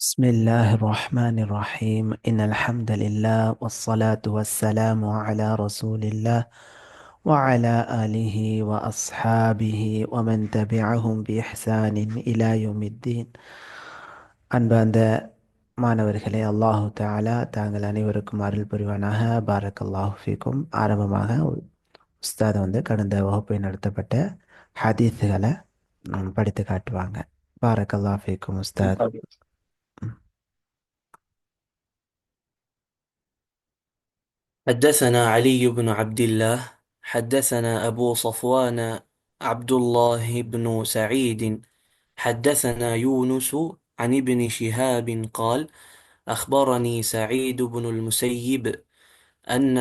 بسم الله الرحمن الرحيم إن الحمد لله والصلاة والسلام على رسول الله وعلى آله وأصحابه ومن تبعهم بإحسان إلى يوم الدين அன்பார்ந்த மாணவர்களே அல்லாஹு தஆலா தாங்கள் அனைவருக்கும் அருள் புரிவானாக. பாரக் அல்லாஹு ஃபீக்கும். ஆரம்பமாக உஸ்தாத் கடந்த வகுப்பை நடத்தப்பட்ட ஹதீஸுகளை படித்து காட்டுவாங்க. பாரக் அல்லாஹு ஃபீக்கும் உஸ்தாத். حدثنا علي بن عبد الله حدثنا أبو صفوان عبد الله بن سعيد حدثنا يونس عن ابن شهاب قال أخبرني سعيد بن المسيب أن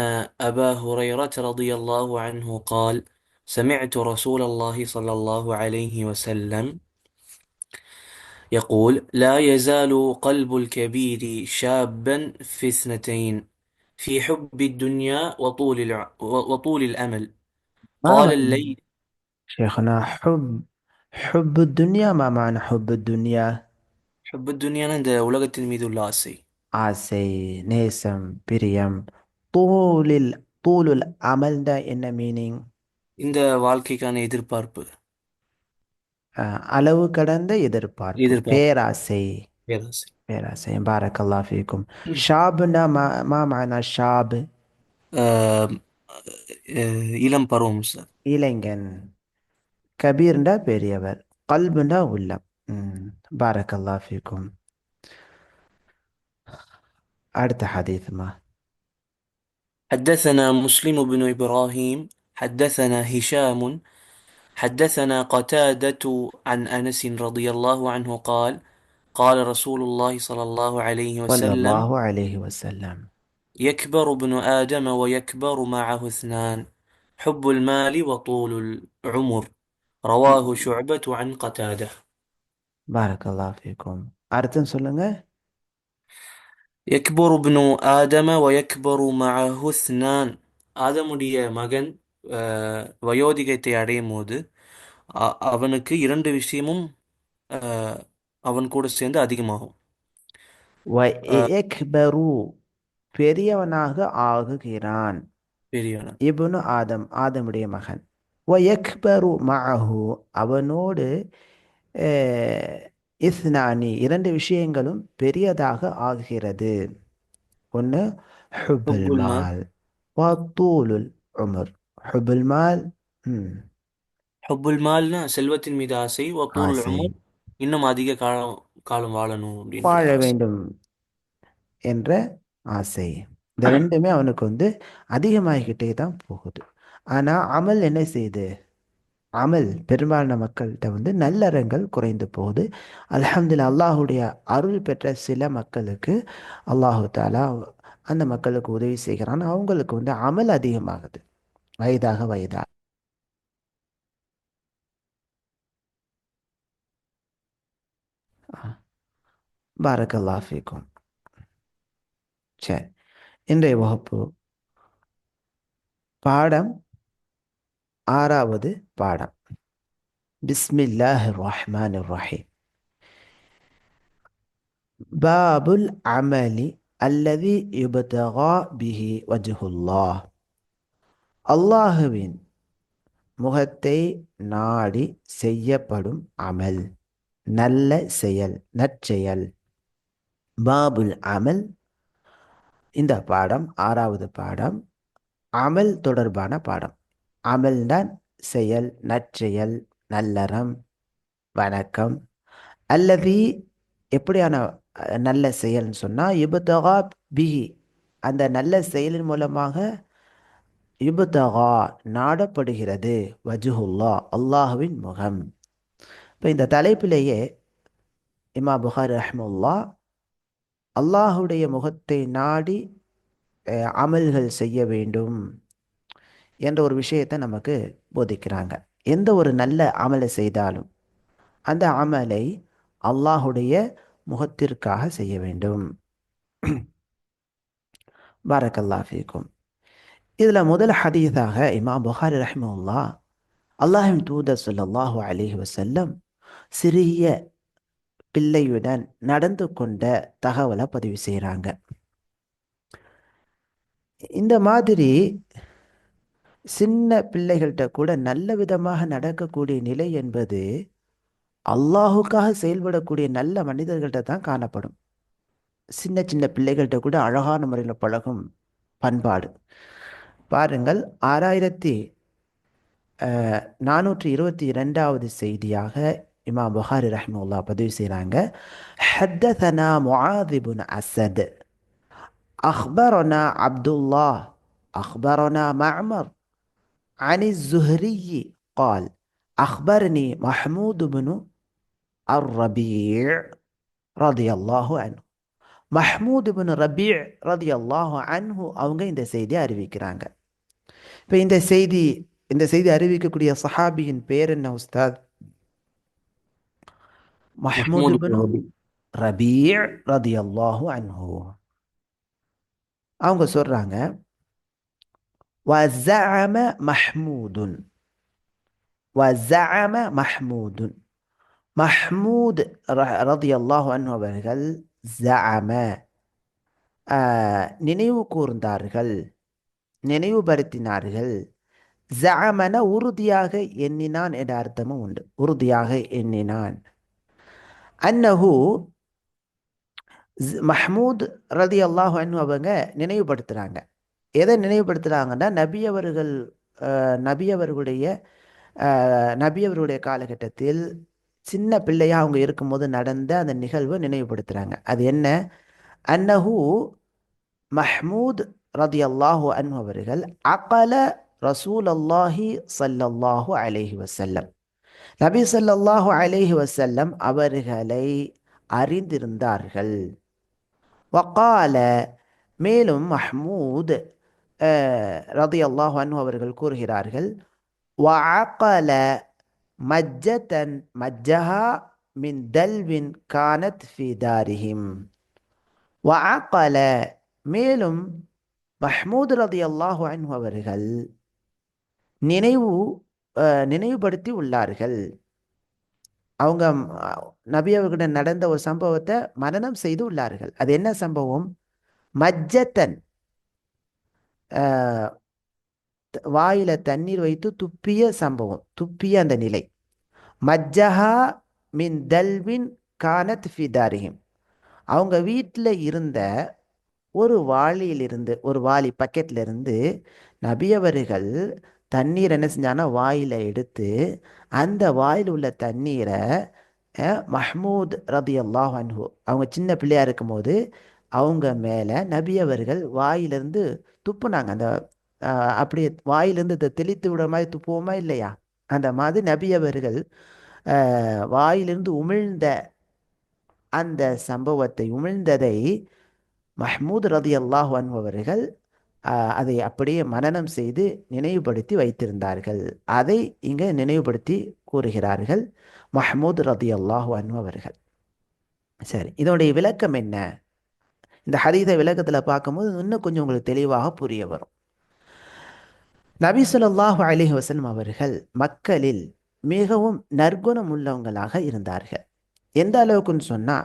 أبا هريرة رضي الله عنه قال سمعت رسول الله صلى الله عليه وسلم يقول لا يزال قلب الكبير شابا في اثنتين في حب الدنيا وطول الأمل ما قال معنى الليل. شيخنا حب الدنيا؟ ما معنى حب الدنيا؟ حب الدنيا இந்த உலகத்தின் மீது உள்ள ஆசை. ஆசை, நேசம், பிரியம். தூளில் தூளுல் அமல் தான் என்ன மீனிங்? இந்த வாழ்க்கைக்கான எதிர்பார்ப்பு. அளவு கடந்த எதிர்பார்ப்பு, எதிர்பார்ப்பு. பேராசை. பேராசை. பேராசை. பாரக்கல்லாஹ் ஃபீக்கும். ஷாப்னா மா மானா ஷாப்? ஆஹ் இளம் பருவம் சார். இளைஞன். கபீர்ண்டா பெரியவர். கல்புண்டா உள்ளம். பாரக்கல்லாஹ் ஃபீக்கும். அடுத்த ஹதீஸ்மா. حدثنا مسلم بن إبراهيم حدثنا هشام حدثنا قتادة عن أنس رضي الله عنه قال قال رسول الله صلى الله عليه وسلم ஸல்லல்லாஹு அலைஹி வஸல்லம். يكبر ابن آدم ويكبر معه اثنان حب المال وطول العمر رواه شعبة عن قتادة. பாரக்கல்லாஹ் ஃபீக்கும். அர்த்தம் சொல்லுங்க. يكبر ابن آدم ويكبر معه اثنان. ஆதமுடைய மகன் வயோதிகத்தை அடையும் போது அவனுக்கு இரண்டு விஷயமும் அஹ், அவன் கூட சேர்ந்து அதிகமாகும். அஹ், வயக்பரு, பெரியவனாக ஆகுகிறான். பெரியவன். இப்னு ஆதம், ஆதமுடைய மகன். வயக்பரு மஅஹு, அவனோடு அஹ், இஸ்னானி, இரண்டு விஷயங்களும் பெரியதாக ஆகிறது. ஒன்று ஹுப்புல் ஹுப்புல் மால். மால், வத்தூலுல் உமர். ஹுப்புல் மால், ம், ஹுப்புல் மால்னா செல்வத்தின் மீது ஆசை. வத்தூல் ஆசை, உமர் இன்னும் அதிக காலம் காலம் வாழணும் அப்படின்ற வாழ ஆசை. வேண்டும் என்ற ஆசை. இந்த ரெண்டுமே அவனுக்கு அதிகமாகிக்கிட்டே தான் போகுது. ஆனா அமல் என்ன செய்யுது? அமல் பெரும்பாலான மக்கள்கிட்ட நல்லறங்கள் குறைந்து போகுது. அல்ஹம்துலில்லாஹ், அல்லாஹுடைய அருள் பெற்ற சில மக்களுக்கு அல்லாஹு தாலா அந்த மக்களுக்கு உதவி செய்கிறான். அவங்களுக்கு அமல் அதிகமாகுது வயதாக வயதாக. பாரக்கல்லாஹ் ஃபீக்கும். சரி, இன்றைய வகுப்பு பாடம் ஆறாவது பாடம். பிஸ்மில்லாஹிர் ரஹ்மானிர் ரஹீம். பாபுல் அமலி அல்லதி யுபதகா பிஹி வஜ்ஹுல்லாஹ். அல்லாஹுவின் முகத்தை நாடி செய்யப்படும் அமல், நல்ல செயல், நற்செயல். பாபுல் அமல், இந்த பாடம் ஆறாவது பாடம், அமல் தொடர்பான பாடம். அமல்தான் செயல், நற்செயல், நல்லறம், வணக்கம். அல்லதி, எப்படியான நல்ல செயல்னு சொன்னா, யுபதகா பிஹி, அந்த நல்ல செயலின் மூலமாக, யுபதகா நாடப்படுகிறது, வஜுஹுல்லா அல்லாஹுவின் முகம். இப்போ இந்த தலைப்பிலேயே இமாம் புகாரி ரஹ்மத்துல்லாஹ் அல்லாஹுடைய முகத்தை நாடி அமல்கள் செய்ய வேண்டும் என்ற ஒரு விஷயத்தை நமக்கு போதிக்கிறாங்க. எந்த ஒரு நல்ல அமலை செய்தாலும் அந்த அமலை அல்லாஹுடைய முகத்திற்காக செய்ய வேண்டும். பாரக்கல்லாஹ் ஃபீக்கும். இதுல முதல் ஹதீஸாக இமாம் புகாரி ரஹ்மத்துல்லாஹ் அல்லாஹ்வின் தூதர் ஸல்லல்லாஹு அலைஹி வஸல்லம் சிறிய பிள்ளையுடன் நடந்து கொண்ட தகவலை பதிவு செய்கிறாங்க. இந்த மாதிரி சின்ன பிள்ளைகள்கிட்ட கூட நல்ல விதமாக நடக்கக்கூடிய நிலை என்பது அல்லாஹுக்காக செயல்படக்கூடிய நல்ல மனிதர்கள்ட்ட தான் காணப்படும். சின்ன சின்ன பிள்ளைகள்கிட்ட கூட அழகான முறையில் பழகும் பண்பாடு. பாருங்கள், 6422வது செய்தியாக இமாம் புகாரி ரஹ்மத்துல்லாஹ் பதிவு செய்கிறாங்க. ஹத்ததனா முஆத் இப்னு அஸத் அக்பரனா அப்துல்லாஹ் அக்பரனா மஅமர் عن الزهري قال أخبرني محمود بن الربيع رضي الله عنه. மஹ்மூத் பின் ரபீ ரதியல்லாஹு அன்ஹு அவங்க இந்த செய்தியை அறிவிக்கிறாங்க. இப்போ இந்த செய்தி அறிவிக்கக்கூடிய சஹாபியின் பேர் என்ன உஸ்தாத்? மஹ்மூத் محمود بن பின் ربيع. ரபீ ரதியல்லாஹு அன்ஹு. அவங்க சொல்றாங்க, وزعم محمود وزعم محمود மஹ்மூத் ரதியல்லாஹு அன்ஹு அவர்கள் ஜஅம நினைவு கூர்ந்தார்கள், நினைவுபடுத்தினார்கள். ஜஅமன உறுதியாக எண்ணினான் என்ற அர்த்தமும் உண்டு. உறுதியாக எண்ணினான். அன்னஹு மஹ்மூத் ரதியல்லாஹு அன்ஹு அவங்க நினைவுபடுத்துறாங்க. எதை நினைவுபடுத்துறாங்கன்னா, நபி அவர்களுடைய காலகட்டத்தில் சின்ன பிள்ளையா அவங்க இருக்கும்போது நடந்த அந்த நிகழ்வை நினைவுபடுத்துறாங்க. அது என்ன? அன்னஹு மஹ்மூத் ரதியல்லாஹு அன்ஹு அவர்கள் அகல ரசூல் அல்லாஹி ஸல்லல்லாஹு அலைஹி வஸல்லம், நபி ஸல்லல்லாஹு அலைஹி வஸல்லம் அவர்களை அறிந்திருந்தார்கள். வகால, மேலும் மஹ்மூத் ரதியல்லாஹு அன்ஹு அவர்கள் கூறுகிறார்கள், வஅகல மஜ்ஜதன் மஜ்ஜஹா மின் தல்வின் கானத் ஃபி தாரிஹிம். வஅகல, மேலும் மஹ்மூத் ரதியல்லாஹு அன்ஹு அவர்கள் நினைவுபடுத்தி உள்ளார்கள். அவங்க நபி அவர்களிடம் நடந்த ஒரு சம்பவத்தை மனனம் செய்து உள்ளார்கள். அது என்ன சம்பவம்? மஜ்ஜத்தன், வாயில தண்ணீர் வைத்து துப்பிய சம்பவம், துப்பிய அந்த நிலை. மஜ்ஜஹா மின் தல்வின் கானத் ஃபி தாரிஹிம். அவங்க வீட்டில் இருந்த ஒரு வாளி பக்கெட்ல இருந்து நபி அவர்கள் தண்ணீர் என்ன செஞ்சாங்கன்னா வாயில எடுத்து அந்த வாயில் உள்ள தண்ணீரை மஹ்மூத் ரதியல்லாஹு அன்ஹு அவங்க சின்ன பிள்ளையா இருக்கும்போது அவங்க மேல நபி அவர்கள் வாயிலிருந்து துப்புனாங்க. அந்த அப்படியே வாயிலிருந்து தெளித்து விட மாதிரி துப்புவோமா இல்லையா, அந்த மாதிரி நபி அவர்கள் வாயிலிருந்து உமிழ்ந்த அந்த சம்பவத்தை, உமிழ்ந்ததை மஹ்மூத் ரதியல்லாஹு அன்ஹு அவர்கள் அதை அப்படியே மனனம் செய்து நினைவுபடுத்தி வைத்திருந்தார்கள். அதை இங்கே நினைவுபடுத்தி கூறுகிறார்கள் மஹ்மூத் ரதியல்லாஹு அன்ஹு அவர்கள். சரி, இதனுடைய விளக்கம் என்ன? இந்த ஹதீஸை விளக்கத்தில் பார்க்கும்போது இன்னும் கொஞ்சம் உங்களுக்கு தெளிவாக புரிய வரும். நபி ஸல்லல்லாஹு அலைஹி வஸல்லம் அவர்கள் மக்களில் மிகவும் நற்குணம் உள்ளவங்களாக இருந்தார்கள். எந்த அளவுக்குன்னு சொன்னா,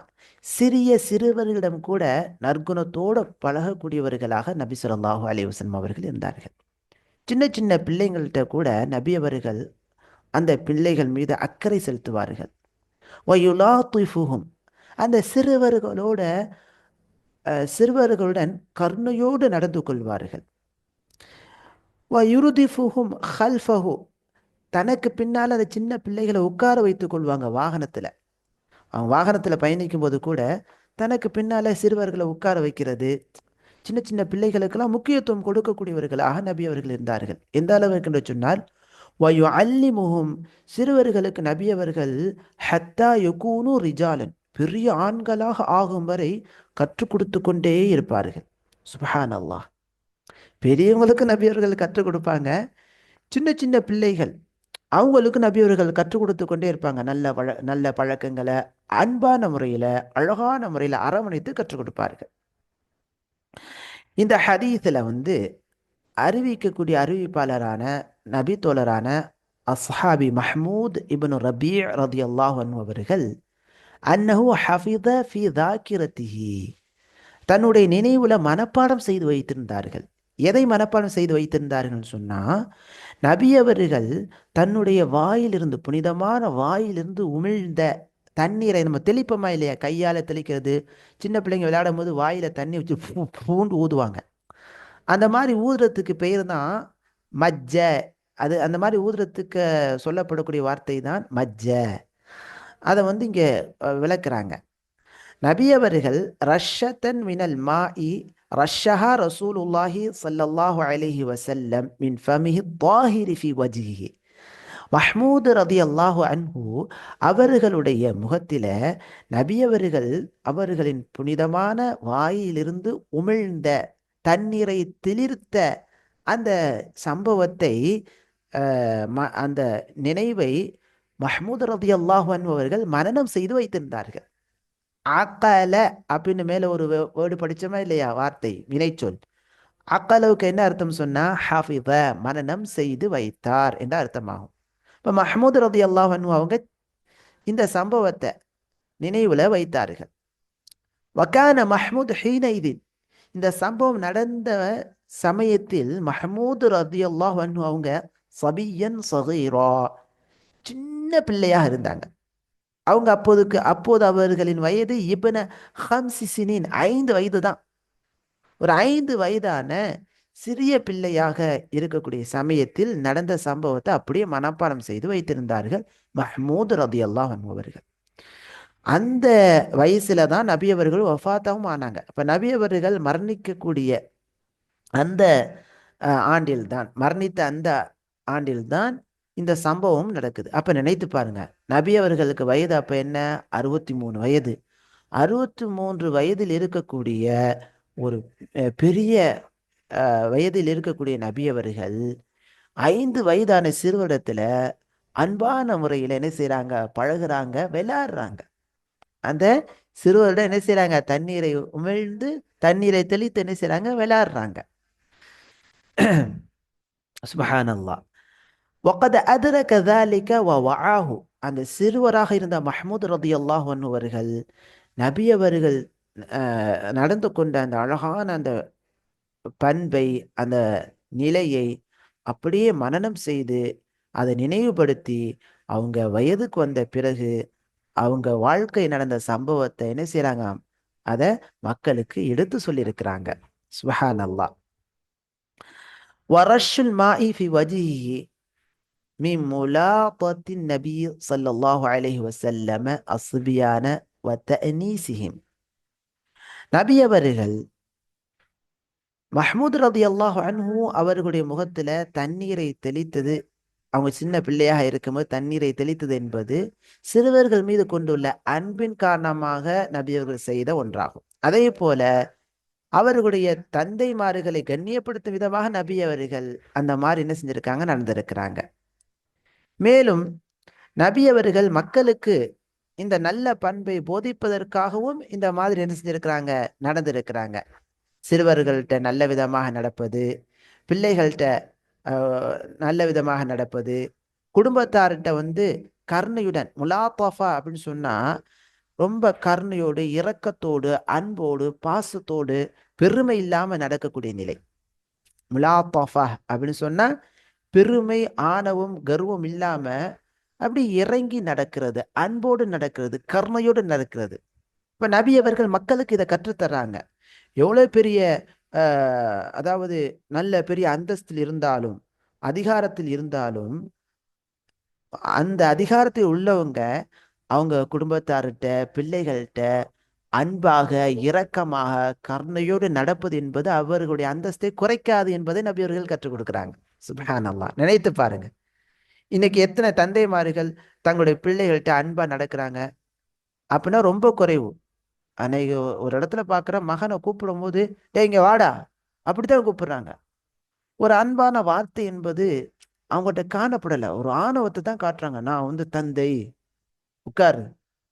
சிறுவர்களிடம் கூட நற்குணத்தோடு பழகக்கூடியவர்களாக நபி ஸல்லல்லாஹு அலைஹி வஸல்லம் அவர்கள் இருந்தார்கள். சின்ன சின்ன பிள்ளைங்கள்கிட்ட கூட நபி அவர்கள் அந்த பிள்ளைகள் மீது அக்கறை செலுத்துவார்கள். வயுலாத்திஃபுஹும், அந்த சிறுவர்களுடன் கருணையோடு நடந்து கொள்வார்கள். வயுருதிஃபுஹும் ஹல்ஃபஹு, தனக்கு பின்னால் அந்த சின்ன பிள்ளைகளை உட்கார வைத்துக் கொள்வாங்க வாகனத்தில். அவங்க வாகனத்தில் பயணிக்கும் போது கூட தனக்கு பின்னால சிறுவர்களை உட்கார வைக்கிறது, சின்ன சின்ன பிள்ளைகளுக்கெல்லாம் முக்கியத்துவம் கொடுக்கக்கூடியவர்களாக நபி அவர்கள் இருந்தார்கள். எந்த அளவுக்கு என்று சொன்னால், வயு அல்லிமுகும், சிறுவர்களுக்கு நபி அவர்கள் ஹத்தா யகூனு ரிஜாலன், பெரிய ஆண்களாக ஆகும் வரை கற்றுக் கொடுத்து கொண்டே இருப்பார்கள். சுப்ஹான் அல்லாஹ். பெரியவங்களுக்கு நபி அவர்கள் கற்றுக் கொடுப்பாங்க, சின்ன சின்ன பிள்ளைகள் அவங்களுக்கு நபி அவர்கள் கற்றுக் கொடுத்து கொண்டே இருப்பாங்க. நல்ல பழக்கங்களை அன்பான முறையில், அழகான முறையில் அரவணைத்து கற்றுக் கொடுப்பார்கள். இந்த ஹதீஸில் அறிவிக்கக்கூடிய அறிவிப்பாளரான நபி தோழரான அஸ்ஹாபி மஹ்மூத் இப்னு ரபீ ரதியல்லாஹு அன்ஹு அவர்கள் அன்னஹு ஹஃபித ஃபி தாக்கிரத்திஹி, தன்னுடைய நினைவுல மனப்பாடம் செய்து வைத்திருந்தார்கள். எதை மனப்பாடம் செய்து வைத்திருந்தார்கள் சொன்னா, நபி அவர்கள் தன்னுடைய வாயிலிருந்து, புனிதமான வாயிலிருந்து உமிழ்ந்த தண்ணீரை, நம்ம தெளிப்போமா இல்லையா, கையால தெளிக்கிறது. சின்ன பிள்ளைங்க விளையாடும் போது வாயில தண்ணி வச்சு பூண்டு ஊதுவாங்க. அந்த மாதிரி ஊதுறதுக்கு பெயர் தான் மஜ்ஜ. அது அந்த மாதிரி ஊதுறதுக்கு சொல்லப்படக்கூடிய வார்த்தை தான் மஜ்ஜ. அதை வந்து இங்க விளக்குறாங்க. நபி அவர்கள் ரஷத்தன் மினல் மாஇ ரஷஹா ரசூலுல்லாஹி ஸல்லல்லாஹு அலைஹி வஸல்லம் மின் ஃபமிஹி த்தாஹிரி ஃபி வஜ்ஹிஹி. மஹ்மூது ரதியல்லாஹு அன்ஹு அவர்களுடைய முகத்தில நபி அவர்கள் அவர்களின் புனிதமான வாயிலிருந்து உமிழ்ந்த தண்ணீரை தெளிர்த்த அந்த சம்பவத்தை, அந்த நினைவை மஹ்மூது ரதியல்லாஹு அன்ஹு அவர்கள் மனனம் செய்து வைத்திருந்தார்கள். அக்கல அப்படின்னு மேல ஒரு வேர்டு படிச்சோமா இல்லையா, வார்த்தை வினைச்சொல். அக்கலவுக்கு என்ன அர்த்தம் சொன்னா, ஹாஃபித மனனம் செய்து வைத்தார் என்ற அர்த்தமாகும். இப்போ மஹ்மூது ரலியல்லாஹு அன்ஹு அவங்க இந்த சம்பவத்தை நினைவுல வைத்தார்கள். வக்கான மஹ்மூத் ஹீன இது, இந்த சம்பவம் நடந்த சமயத்தில் மஹ்மூது ரலியல்லாஹு அன்ஹு அவங்க சபியன் சகீரா, சின்ன பிள்ளையாக இருந்தாங்க. அவங்க அப்போது அவர்களின் வயது இப்ன ஹம்சி சினீன், 5 வயது தான். ஒரு 5 வயதான சிறிய பிள்ளையாக இருக்கக்கூடிய சமயத்தில் நடந்த சம்பவத்தை அப்படியே மனப்பாடம் செய்து வைத்திருந்தார்கள் மஹ்மூது ரலியல்லாஹு அன்ஹு அவர்கள். அந்த வயசுல தான் நபி அவர்கள் வஃபாத்தாவும் ஆனாங்க. அப்ப நபி அவர்கள் மரணிக்கக்கூடிய அந்த மரணித்த அந்த ஆண்டில்தான் இந்த சம்பவம் நடக்குது. அப்ப நினைத்து பாருங்க, நபி அவர்களுக்கு வயது அப்ப என்ன, 63 வயது. 63 வயதில் இருக்கக்கூடிய ஒரு பெரிய வயதில் இருக்கக்கூடிய நபி அவர்கள் 5 வயதான சிறுவரிடத்துல அன்பான முறையில் என்ன செய்யறாங்க, பழகுறாங்க, விளையாடுறாங்க. அந்த சிறுவரிடம் என்ன செய்யறாங்க, தண்ணீரை உமிழ்ந்து தண்ணீரை தெளித்து என்ன செய்யறாங்க, விளையாடுறாங்க. சுப்ஹானல்லாஹ். வகத் அதரக ذلك ووعاه, அந்த சிறுவராக இருந்த மஹ்மூத் ரலியல்லாஹு அன்ஹு அவர்கள் நபி அவர்கள் நடந்து கொண்ட அந்த அழகான அந்த பண்பை, அந்த நிலையை அப்படியே மனனம் செய்து அதை நினைவுபடுத்தி அவங்க வயதுக்கு வந்த பிறகு அவங்க வாழ்க்கை நடந்த சம்பவத்தை என்ன செய்யறாங்க, அதை மக்களுக்கு எடுத்து சொல்லியிருக்கிறாங்க. சுப்ஹானல்லாஹ். வரஷுல் மாஇ ஃபி வஜ்ஹிஹி மின் முலாகத்தின் நபி ஸல்லல்லாஹு அலைஹி வஸல்லம் அஸ்பியான வ தஅனீசிஹிம். நபி அவர்கள் மஹ்மூத் ரலியல்லாஹு அன்ஹு அவர்களுடைய முகத்துல தண்ணீரை தெளித்தது, அவங்க சின்ன பிள்ளையாக இருக்கும்போது தண்ணீரை தெளித்தது என்பது சிறுவர்கள் மீது கொண்டுள்ள அன்பின் காரணமாக நபி அவர்கள் செய்த ஒன்றாகும். அதே போல அவர்களுடைய தந்தைமார்களை கண்ணியப்படுத்தும் விதமாக நபி அவர்கள் அந்த மாதிரி என்ன செஞ்சிருக்காங்க, நடந்திருக்கிறாங்க. மேலும் நபி அவர்கள் மக்களுக்கு இந்த நல்ல பண்பை போதிப்பதற்காகவும் இந்த மாதிரி என்ன செஞ்சிருக்கிறாங்க, நடந்திருக்கிறாங்க. சிறுவர்கள்ட்ட நல்ல விதமாக நடப்பது, பிள்ளைகள்கிட்ட நல்ல விதமாக நடப்பது, குடும்பத்தார்கிட்ட வந்து கருணையுடன், முலாத்தஃபா அப்படின்னு சொன்னா ரொம்ப கருணையோடு, இரக்கத்தோடு, அன்போடு, பாசத்தோடு, பெருமை இல்லாம நடக்கக்கூடிய நிலை. முலாத்தஃபா அப்படின்னு சொன்னா பெருமை, ஆணவம், கர்வம் இல்லாம அப்படி இறங்கி நடக்கிறது, அன்போடு நடக்கிறது, கருணையோடு நடக்கிறது. இப்ப நபி அவர்கள் மக்களுக்கு இதை கற்றுத்தர்றாங்க. எவ்வளவு பெரிய அதாவது நல்ல பெரிய அந்தஸ்தில் இருந்தாலும், அதிகாரத்தில் இருந்தாலும், அந்த அதிகாரத்தில் உள்ளவங்க அவங்க குடும்பத்தார்கிட்ட, பிள்ளைகள்கிட்ட அன்பாக, இரக்கமாக, கருணையோடு நடப்பது என்பது அவர்களுடைய அந்தஸ்தை குறைக்காது என்பதை நபி அவர்கள் கற்றுக் கொடுக்குறாங்க. சுப்ஹானல்லாஹ். நினைத்து பாருங்க, இன்னைக்கு எத்தனை தந்தைமார்கள் தங்களுடைய பிள்ளைகள்கிட்ட அன்பா நடக்கிறாங்க அப்படின்னா ரொம்ப குறைவு. அன்னைக்கு ஒரு இடத்துல பார்க்குற மகனை கூப்பிடும் போது, டே இங்க வாடா, அப்படித்தான் கூப்பிடுறாங்க. ஒரு அன்பான வார்த்தை என்பது அவங்ககிட்ட காணப்படலை, ஒரு ஆணவத்தை தான் காட்டுறாங்க. நான் வந்து தந்தை, உட்காரு,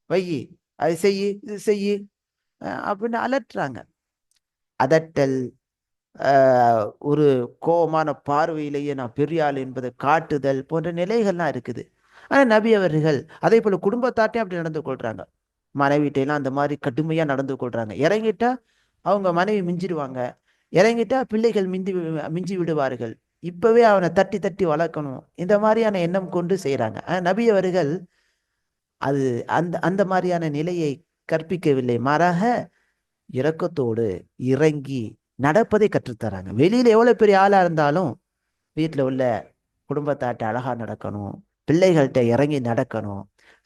வையி, அது செய்யி, இது செய்யி அப்படின்னு அலட்டுறாங்க. அதட்டல், ஒரு கோபமான பார்வையிலேயே நான் பெரிய ஆள் என்பதை காட்டுதல் போன்ற நிலைகள்லாம் இருக்குது. ஆனால் நபி அவர்கள் அதே போல குடும்பத்தாட்டையும் அப்படி நடந்து கொள்றாங்க. மனைவிட்டையெல்லாம் அந்த மாதிரி கடுமையா நடந்து கொள்றாங்க. இறங்கிட்டா அவங்க மனைவி மிஞ்சிடுவாங்க, இறங்கிட்டா பிள்ளைகள் மிஞ்சி விடுவார்கள். இப்பவே அவனை தட்டி தட்டி வளர்க்கணும், இந்த மாதிரியான எண்ணம் கொண்டு செய்யறாங்க. நபி அவர்கள் அது அந்த அந்த மாதிரியான நிலையை கற்பிக்கவில்லை. மாறாக இரக்கத்தோடு இறங்கி நடப்பதை கற்றுத்தராங்க. வெளியில எவ்வளவு பெரிய ஆளா இருந்தாலும் வீட்டில் உள்ள குடும்பத்தாட்ட அழகா நடக்கணும், பிள்ளைகள்கிட்ட இறங்கி நடக்கணும்,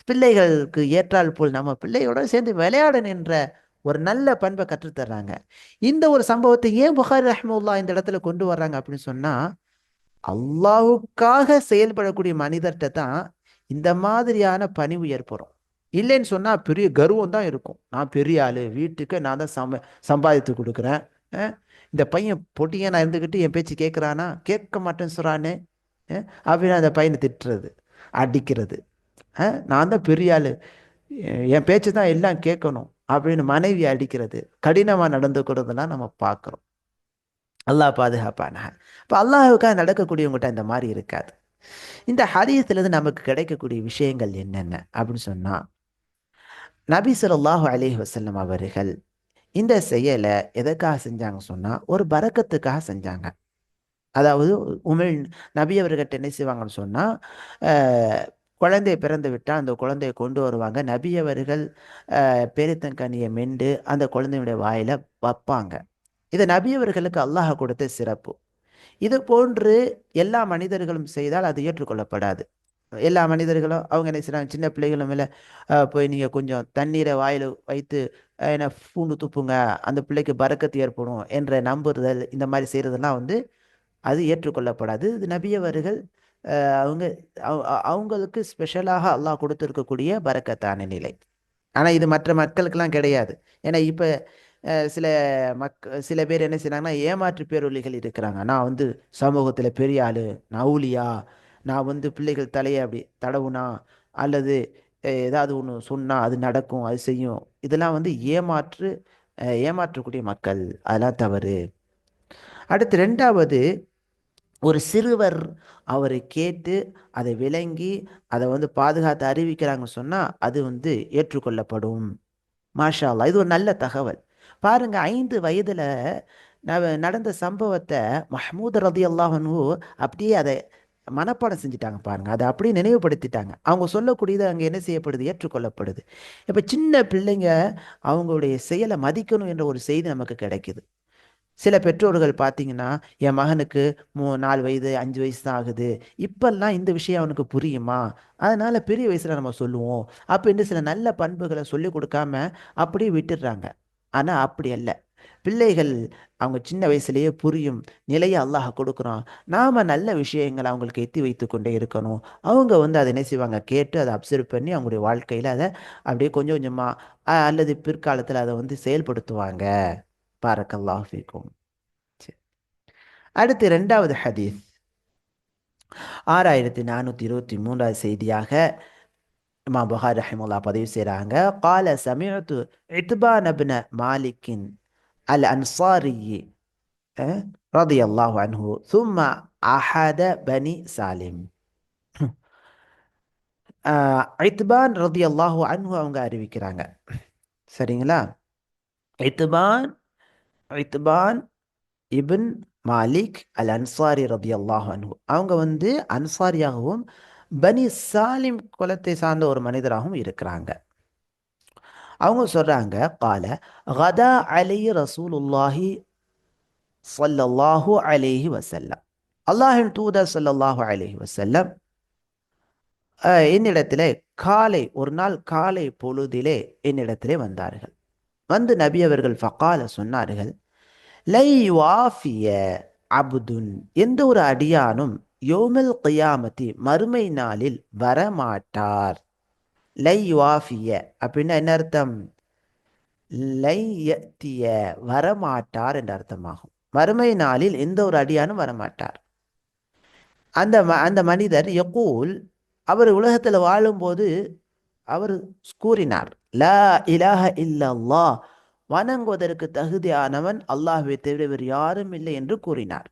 பிள்ளைகளுக்கு ஏற்றால் போல் நம்ம பிள்ளையோட சேர்ந்து விளையாடணும் என்ற ஒரு நல்ல பண்பை கற்றுத்தர்றாங்க. இந்த ஒரு சம்பவத்தை ஏன் புகாரி ரஹ்மத்துல்லாஹ் இந்த இடத்துல கொண்டு வர்றாங்க அப்படின்னு சொன்னா, அல்லாஹ்வுக்காக செயல்படக்கூடிய மனிதர்கிட்ட தான் இந்த மாதிரியான பணிவு ஏற்படும். இல்லைன்னு சொன்னா பெரிய கர்வம் தான் இருக்கும். நான் பெரிய ஆளு, வீட்டுக்கு நான் தான் சம்பாதித்து கொடுக்குறேன். அஹ், இந்த பையன் பொட்டியா நான் இருந்துக்கிட்டு என் பேச்சு கேட்குறானா, கேட்க மாட்டேன்னு சொல்றானே, அப்படின்னு அந்த பையனை திட்டுறது, அடிக்கிறது. நான் தான் பெரிய ஆளு, என் பேச்சு தான் எல்லாம் கேட்கணும் அப்படின்னு மனைவி அடிக்கிறது, கடினமா நடந்துக்கிறதெல்லாம் நம்ம பார்க்கிறோம். அல்லாஹ் பாதுகாப்பான. இப்போ அல்லாஹுக்காக நடக்கக்கூடியவங்ககிட்ட இந்த மாதிரி இருக்காது. இந்த ஹதீஸ்லேருந்து நமக்கு கிடைக்கக்கூடிய விஷயங்கள் என்னென்ன அப்படின்னு சொன்னா, நபி ஸல்லல்லாஹு அலைஹி வஸல்லம் அவர்கள் இந்த செயலை எதற்காக செஞ்சாங்க சொன்னா, ஒரு பரக்கத்துக்காக செஞ்சாங்க. அதாவது உமிழ் நபி அவர்கிட்ட என்ன செய்வாங்கன்னு சொன்னா, அஹ், குழந்தை பிறந்து விட்டா அந்த குழந்தையை கொண்டு வருவாங்க. நபி அவர்கள் பேரித்தங்கனியை மெண்டு அந்த குழந்தையுடைய வாயில வைப்பாங்க. இது நபி அவர்களுக்கு அல்லாஹ் கொடுத்த சிறப்பு. இது போன்று எல்லா மனிதர்களும் செய்தால் அது ஏற்றுக்கொள்ளப்படாது. எல்லா மனிதர்களும் அவங்க என்ன செய்றாங்க, சின்ன பிள்ளைகளும் மேல போய் நீங்க கொஞ்சம் தண்ணீரை வாயில வைத்து என்ன பூண்டு துப்புங்க, அந்த பிள்ளைக்கு பரக்கத்து ஏற்படும் என்ற நம்புறுதல், இந்த மாதிரி செய்யறதெல்லாம் அது ஏற்றுக்கொள்ளப்படாது. இது நபி அவர்கள் அவங்க அவங்களுக்கு ஸ்பெஷலாக அல்லாஹ் கொடுத்திருக்கக்கூடிய பரக்கத்தான நிலை. ஆனா இது மற்ற மக்களுக்கெல்லாம் கிடையாது. ஏன்னா இப்ப சில சில பேர் என்ன செய்றாங்கன்னா, ஏமாற்று பேரொளிகள் இருக்கிறாங்க. நான் சமூகத்துல பெரிய ஆளு, நான் அவுலியா, நான் பிள்ளைகள் தலையை அப்படி தடவுனா அல்லது ஏதாவது ஒன்று சொன்னா அது நடக்கும், அது செய்யும். இதெல்லாம் ஏமாற்றக்கூடிய மக்கள். அதெல்லாம் தவறு. அடுத்து ரெண்டாவது, ஒரு சிறுவர் அவரை கேட்டு அதை விளங்கி அதை பாதுகாத்து அறிவிக்கிறாங்கன்னு சொன்னா அது ஏற்றுக்கொள்ளப்படும். மாஷா அல்லாஹ், இது ஒரு நல்ல தகவல். பாருங்க, 5 வயதுல நடந்த சம்பவத்தை மஹ்மூத் ரலியல்லாஹு அன்ஹு அப்படியே அதை மனப்பாடம் செஞ்சுட்டாங்க. பாருங்க, அதை அப்படியே நினைவுபடுத்திட்டாங்க. அவங்க சொல்லக்கூடியது அங்க என்ன செய்யப்படுது, ஏற்றுக்கொள்ளப்படுது. இப்ப சின்ன பிள்ளைங்க அவங்களுடைய செயலை மதிக்கணும் என்ற ஒரு செய்தி நமக்கு கிடைக்குது. சில பெற்றோர்கள் பார்த்தீங்கன்னா, என் மகனுக்கு 4 வயது 5 வயசு தான் ஆகுது, இப்பெல்லாம் இந்த விஷயம் அவனுக்கு புரியுமா, அதனால பெரிய வயசுல நம்ம சொல்லுவோம் அப்படின்னு சில நல்ல பண்புகளை சொல்லிக் கொடுக்காம அப்படியே விட்டுடுறாங்க. ஆனா அப்படி அல்ல. பிள்ளைகள் அவங்க சின்ன வயசுலயே புரியும் நிலையை அல்லாஹ் கொடுக்குறான். நாம நல்ல விஷயங்களை அவங்களுக்கு எத்தி வைத்து கொண்டே இருக்கணும். அவங்க அதை என்ன செய்வாங்க, கேட்டு அதை அப்சர்வ் பண்ணி அவங்களுடைய வாழ்க்கையில அதை அப்படியே கொஞ்சம் கொஞ்சமா அல்லது பிற்காலத்தில் அதை செயல்படுத்துவாங்க. பாரக்கல்லாஹு ஃபீக்கும். சரி. அடுத்து இரண்டாவது ஹதீஸ், 6423வது செய்தியாக இமாம் புகாரி ரஹிமஹுல்லாஹ் பதிவு செய்றாங்க. قال سمعت عتبان بن مالك الأنصاري رضي الله عنه ثم أحد بني سالم. இத்பான் ரதியல்லாஹு அன்ஹு அவங்க அறிவிக்கிறாங்க. சரிங்களா? இத்பான் இத்பான் இபின் மாலிக் அல் அன்சாரி ரதியல்லாஹு அன்ஹு அவங்க அன்சாரியாகவும் பனி சாலிம் குலத்தை சார்ந்த ஒரு மனிதராகவும் இருக்கிறாங்க. அவங்க சொல்றாங்க, கால கதா அலை ரசூலுல்லாஹி ஸல்லல்லாஹு அலைஹி வஸல்லம், அல்லாஹ்வின் தூதர் ஸல்லல்லாஹு அலைஹி வஸல்லம் என்னிடத்திலே ஒரு நாள் காலை பொழுதிலே என்னிடத்திலே வந்தார்கள். நபி அவர்கள் ஃபகால சொன்னார்கள், லை வாஃபிய அபுதுன், எந்த ஒரு அடியானும் யோமல் கியாமத்தி மறுமை நாளில் வரமாட்டார். லை வாஃபிய அப்படின்னா என்ன அர்த்தம்? லை யத்திய, வரமாட்டார் என்ற அர்த்தமாகும். மறுமை நாளில் எந்த ஒரு அடியானும் வரமாட்டார். அந்த மனிதர் யகூல், அவர் உலகத்தில் வாழும்போது அவர் கூறினார், லா இலாஹ இல்லல்லாஹ், வணங்குவதற்கு தகுதியானவன் அல்லாஹ்வை தவிர வேறு யாரும் இல்லை என்று கூறினார்.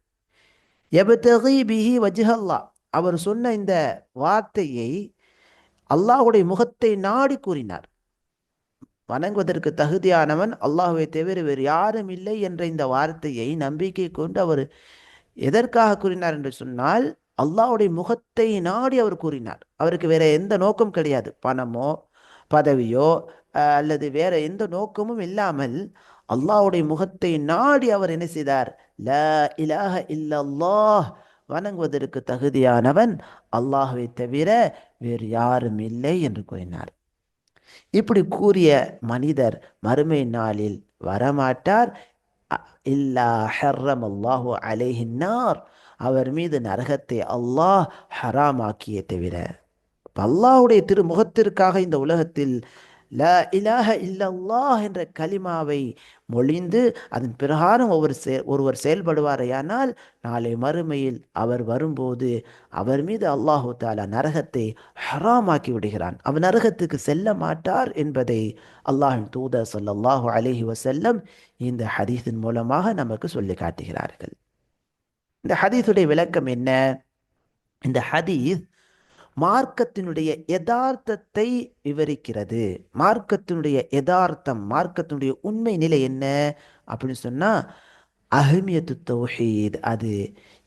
யப்தகி பிஹி வஜ்ஹல்லாஹ், அவர் சொன்ன இந்த வார்த்தையை அல்லாஹ்வுடைய முகத்தை நாடி கூறினார். வணங்குவதற்கு தகுதியானவன் அல்லாஹ்வை தவிர வேறு யாரும் இல்லை என்ற இந்த வார்த்தையை நம்பிக்கை கொண்டு அவர் எதற்காக கூறினார் என்று சொன்னால், அல்லாஹ்வுடைய முகத்தை நாடி அவர் கூறினார். அவருக்கு வேற எந்த நோக்கம் கிடையாது. பணமோ பதவியோ அல்லது வேற எந்த நோக்கமும் இல்லாமல் அல்லாஹ்வுடைய முகத்தை நாடி அவர் என்ன செய்தார்? லா இலாஹ இல்லல்லாஹ், வணங்குவதற்கு தகுதியானவன் அல்லாஹ்வை தவிர வேறு யாரும் இல்லை என்று கூறினார். இப்படி கூறிய மனிதர் மறுமை நாளில் வரமாட்டார். இல்லா ஹர்ரம் அல்லாஹு அலைஹின்னார், அவர் மீது நரகத்தை அல்லாஹ் ஹராமாக்கிய தவிர. அல்லாஹ்வுடைய திருமுகத்திற்காக இந்த உலகத்தில் லா இலாஹ இல்லல்லாஹ் என்ற கலிமாவை மொழிந்து அதன் பிரகாரம் ஒருவர் செயல்படுவாரையானால் நாளை மறுமையில் அவர் வரும்போது அவர் மீது அல்லாஹு தாலா நரகத்தை ஹராமாக்கி விடுகிறான். அவர் நரகத்துக்கு செல்ல மாட்டார் என்பதை அல்லாஹின் தூதர் ஸல்லல்லாஹு அலைஹி வஸல்லம் இந்த ஹதீஸின் மூலமாக நமக்கு சொல்லி காட்டுகிறார்கள். இந்த ஹதீஸுடைய விளக்கம் என்ன? இந்த ஹதீஸ் மார்க்கத்தினுடைய யதார்த்தத்தை விவரிக்கிறது. மார்க்கத்தினுடைய யதார்த்தம், மார்க்கத்தினுடைய உண்மை நிலை என்ன அப்படின்னு சொன்னா, அஹ்மியத்து தௌஹீத், அது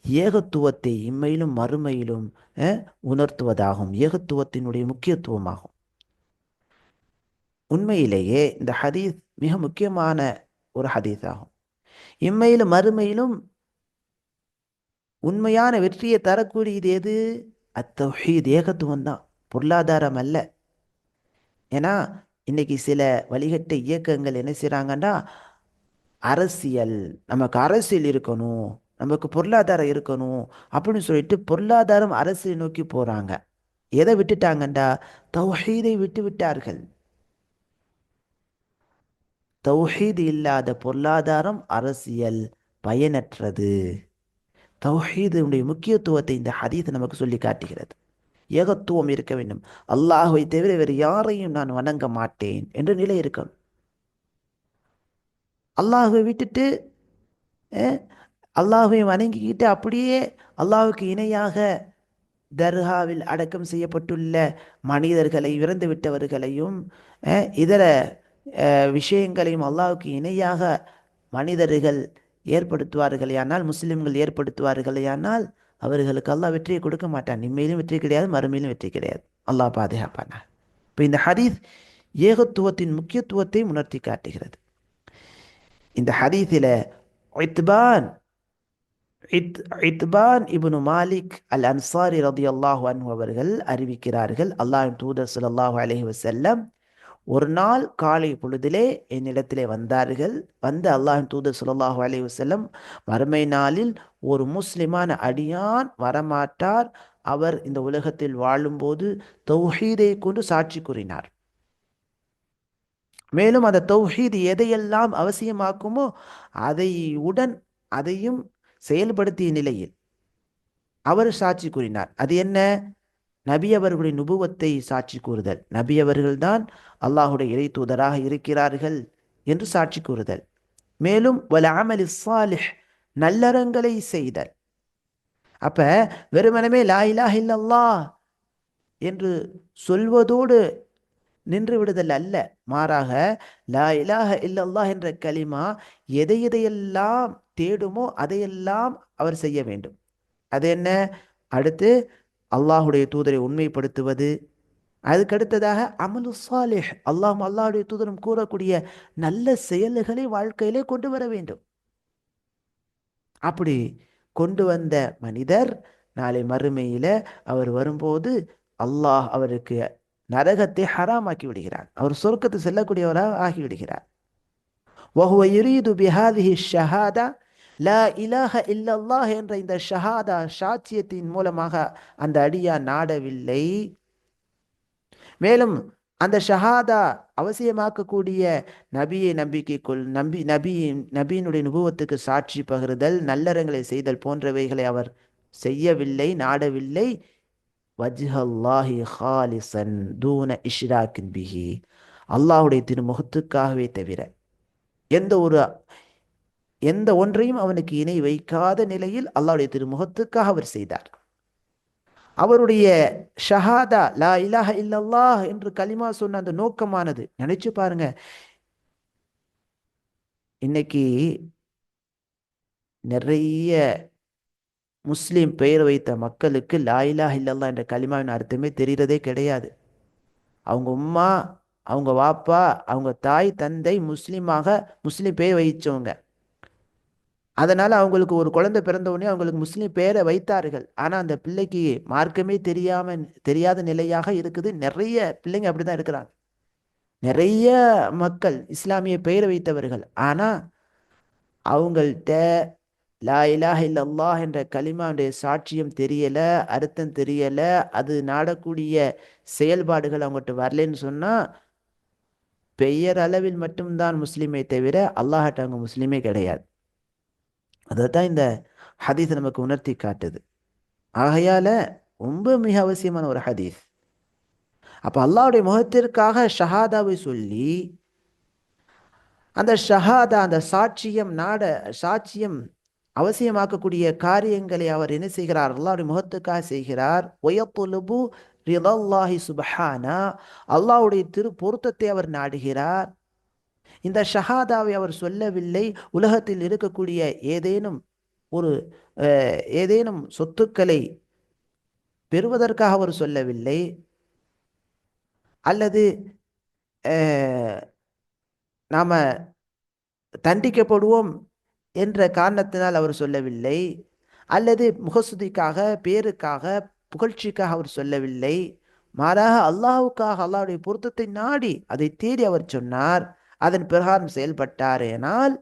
ஏகத்துவத்தை இம்மையிலும் மறுமையிலும் உணர்த்துவதாகும். ஏகத்துவத்தினுடைய முக்கியத்துவமாகும். உண்மையிலேயே இந்த ஹதீஸ் மிக முக்கியமான ஒரு ஹதீஸ் ஆகும். இம்மையிலும் மறுமையிலும் உண்மையான வெற்றியை தரக்கூடியது எது? அத்தௌஹீத், ஏகத்துவம் தான், பொருளாதாரம் அல்ல. ஏன்னா இன்னைக்கு சில வழிகட்ட இயக்கங்கள் என்ன செய்றாங்கன்னா, அரசியல், நமக்கு அரசியல் இருக்கணும், நமக்கு பொருளாதாரம் இருக்கணும் அப்படின்னு சொல்லிட்டு பொருளாதாரம் அரசியலை நோக்கி போறாங்க. எதை விட்டுட்டாங்கண்டா, தௌஹீதை விட்டு விட்டார்கள். தௌஹீத் இல்லாத பொருளாதாரம், அரசியல் பயனற்றது. தௌஹீதுடைய முக்கியத்துவத்தை இந்த ஹதீஸ் நமக்கு சொல்லி காட்டுகிறது. ஏகத்துவம் இருக்க வேண்டும். அல்லாஹ்வை தவிர வேறு யாரையும் நான் வணங்க மாட்டேன் என்ற நிலை இருக்கணும். அல்லாஹ்வை விட்டுட்டு அல்லாஹ்வை வணங்கிக்கிட்டு அப்படியே அல்லாஹ்வுக்கு இணையாக தர்காவில் அடக்கம் செய்யப்பட்டுள்ள மனிதர்களை, இறந்து விட்டவர்களையும் இதர விஷயங்களையும் அல்லாஹ்வுக்கு இணையாக மனிதர்கள் ஏற்படுத்துவார்களேயானால், முஸ்லிம்கள் ஏற்படுத்துவார்களேயானால், அவர்களுக்கு அல்லாஹ் வெற்றியை கொடுக்க மாட்டான். இம்மையிலும் வெற்றி கிடையாது, மறுமையிலும் வெற்றி கிடையாது. அல்லாஹ் பாதுகாப்பானா. இப்போ இந்த ஹதீஸ் ஏகத்துவத்தின் முக்கியத்துவத்தை உணர்த்தி காட்டுகிறது. இந்த ஹதீஸில் இத்பான் இத்பான் இப்னு மாலிக் அல் அன்சாரி ரதியல்லாஹு அன்ஹு அவர்கள் அறிவிக்கிறார்கள், அல்லாஹ்வின் தூதர் ஸல்லல்லாஹு அலைஹி வஸல்லம் ஒரு நாள் காலை பொழுதிலே என்னிடத்திலே வந்தார்கள். வந்து அல்லாஹ்வின் தூதர் ஸல்லல்லாஹு அலைஹி வஸல்லம், மறுமை நாளில் ஒரு முஸ்லிமான அடியான் வரமாட்டார், அவர் இந்த உலகத்தில் வாழும்போது தௌஹீதை கொண்டு சாட்சி கூறினார். மேலும் அந்த தௌஹீத் எதையெல்லாம் அவசியமாக்குமோ அதையும் செயல்படுத்திய நிலையில் அவர் சாட்சி கூறினார். அது என்ன? நபி அவர்களுடைய நுபுவத்தை சாட்சி கூறுதல், நபி அவர்கள்தான் அல்லாஹுடைய இறை தூதராக இருக்கிறார்கள் என்று சாட்சி கூறுதல். மேலும் வல் அமலி ஸாலிஹ், நல்லறங்களை செய்தல். அப்ப வெறுமனமே லா இலாஹ இல்லல்லாஹ் என்று சொல்வதோடு நின்று விடுதல் அல்ல, மாறாக லா இலாஹ இல்லல்லாஹ் என்ற கலிமா எதையெல்லாம் தேடுமோ அதையெல்லாம் அவர் செய்ய வேண்டும். அது என்ன? அடுத்து அல்லாஹுடைய தூதரை உண்மைப்படுத்துவது, அதுக்கடுத்ததாக அமலு சாலிஹ், அல்லாஹுடைய தூதரும் கூறக்கூடிய நல்ல செயல்களை வாழ்க்கையிலே கொண்டு வர வேண்டும். அப்படி கொண்டு வந்த மனிதர் நாளை மறுமையில அவர் வரும்போது அல்லாஹ் அவருக்கு நரகத்தை ஹராமாக்கி விடுகிறார், அவர் சொர்க்கத்தை செல்லக்கூடியவராக ஆகிவிடுகிறார். وهو يريد بهذه الشهادة லா இலாஹ இல்லல்லாஹ் என்ற இந்த ஷஹாதா, சாட்சியத்தின் மூலமாக அந்த அடியான் நாடவில்லை. மேலும் அந்த ஷஹாதா அவசியமாக்கக்கூடிய நபியை நம்பிக்கை கொள், நபியினுடைய நுபுவத்துக்கு சாட்சி பகிர்தல், நல்லறங்களை செய்தல் போன்றவைகளை அவர் செய்யவில்லை, நாடவில்லை. வஜ்ஹல்லாஹி ஹாலிசன் தூன இஷ்ராக்கின் பிஹி, அல்லாஹுடைய திருமுகத்துக்காகவே தவிர எந்த ஒன்றையும் அவனுக்கு இணை வைக்காத நிலையில் அல்லாஹ்வுடைய திருமுகத்துக்காக அவர் செய்தார். அவருடைய ஷஹாதா லா இலாஹ இல்லல்லாஹ் என்று கலிமா சொன்ன அந்த நோக்கமானது, நினைச்சு பாருங்க. இன்னைக்கு நிறைய முஸ்லிம் பெயர் வைத்த மக்களுக்கு லா இலாஹ இல்லல்லாஹ் என்ற கலிமாவின் அர்த்தமே தெரிகிறதே கிடையாது. அவங்க உம்மா, அவங்க வாப்பா, அவங்க தாய் தந்தை முஸ்லீமாக முஸ்லீம் பெயர் வகிச்சவங்க. அதனால அவங்களுக்கு ஒரு குழந்தை பிறந்த உடனே அவங்களுக்கு முஸ்லீம் பெயரை வைத்தார்கள். ஆனா அந்த பிள்ளைக்கு மார்க்கமே தெரியாத நிலையாக இருக்குது. நிறைய பிள்ளைங்க அப்படிதான் இருக்கிறாங்க. நிறைய மக்கள் இஸ்லாமிய பெயரை வைத்தவர்கள். ஆனா அவங்கள்ட்ட லா இலாஹ இல்லல்லாஹ் என்ற கலிமாவுடைய சாட்சியம் தெரியல, அர்த்தம் தெரியல, அது நாடக்கூடிய செயல்பாடுகள் அவங்ககிட்ட வரலன்னு சொன்னா பெயர் அளவில் மட்டும்தான் முஸ்லீமை தவிர அல்லாஹ்ட்ட அவங்க முஸ்லீமே கிடையாது. அதைத்தான் இந்த ஹதீஸ் நமக்கு உணர்த்தி காட்டுது. ஆகையால ரொம்ப மிக அவசியமான ஒரு ஹதீஸ். அப்ப அல்லாஹ்வுடைய முகத்திற்காக ஷஹாதாவை சொல்லி அந்த ஷஹாதா அந்த சாட்சியம் அவசியமாக்கக்கூடிய காரியங்களை அவர் என்ன செய்கிறார்? அல்லாஹ்வுடைய முகத்துக்காக செய்கிறார். ஒயத்துலுபு ரிதல்லாஹி சுப்ஹானா, அல்லாஹ்வுடைய திரு பொருத்தத்தை அவர் நாடுகிறார். இந்த ஷஹாதாவை அவர் சொல்லவில்லை உலகத்தில் இருக்கக்கூடிய ஏதேனும் ஒரு ஏதேனும் சொத்துக்களை பெறுவதற்காக அவர் சொல்லவில்லை, அல்லது நாம தண்டிக்கப்படுவோம் என்ற காரணத்தினால் அவர் சொல்லவில்லை, அல்லது முகஸ்துதிக்காக, பேருக்காக, புகழ்ச்சிக்காக அவர் சொல்லவில்லை. மாறாக அல்லாஹ்வுக்காக, அல்லாஹ்வுடைய பொருத்தத்தை நாடி அதை தேடி அவர் சொன்னார். அதன் பிரகாரம் செயல்பட்டார். ஏனால்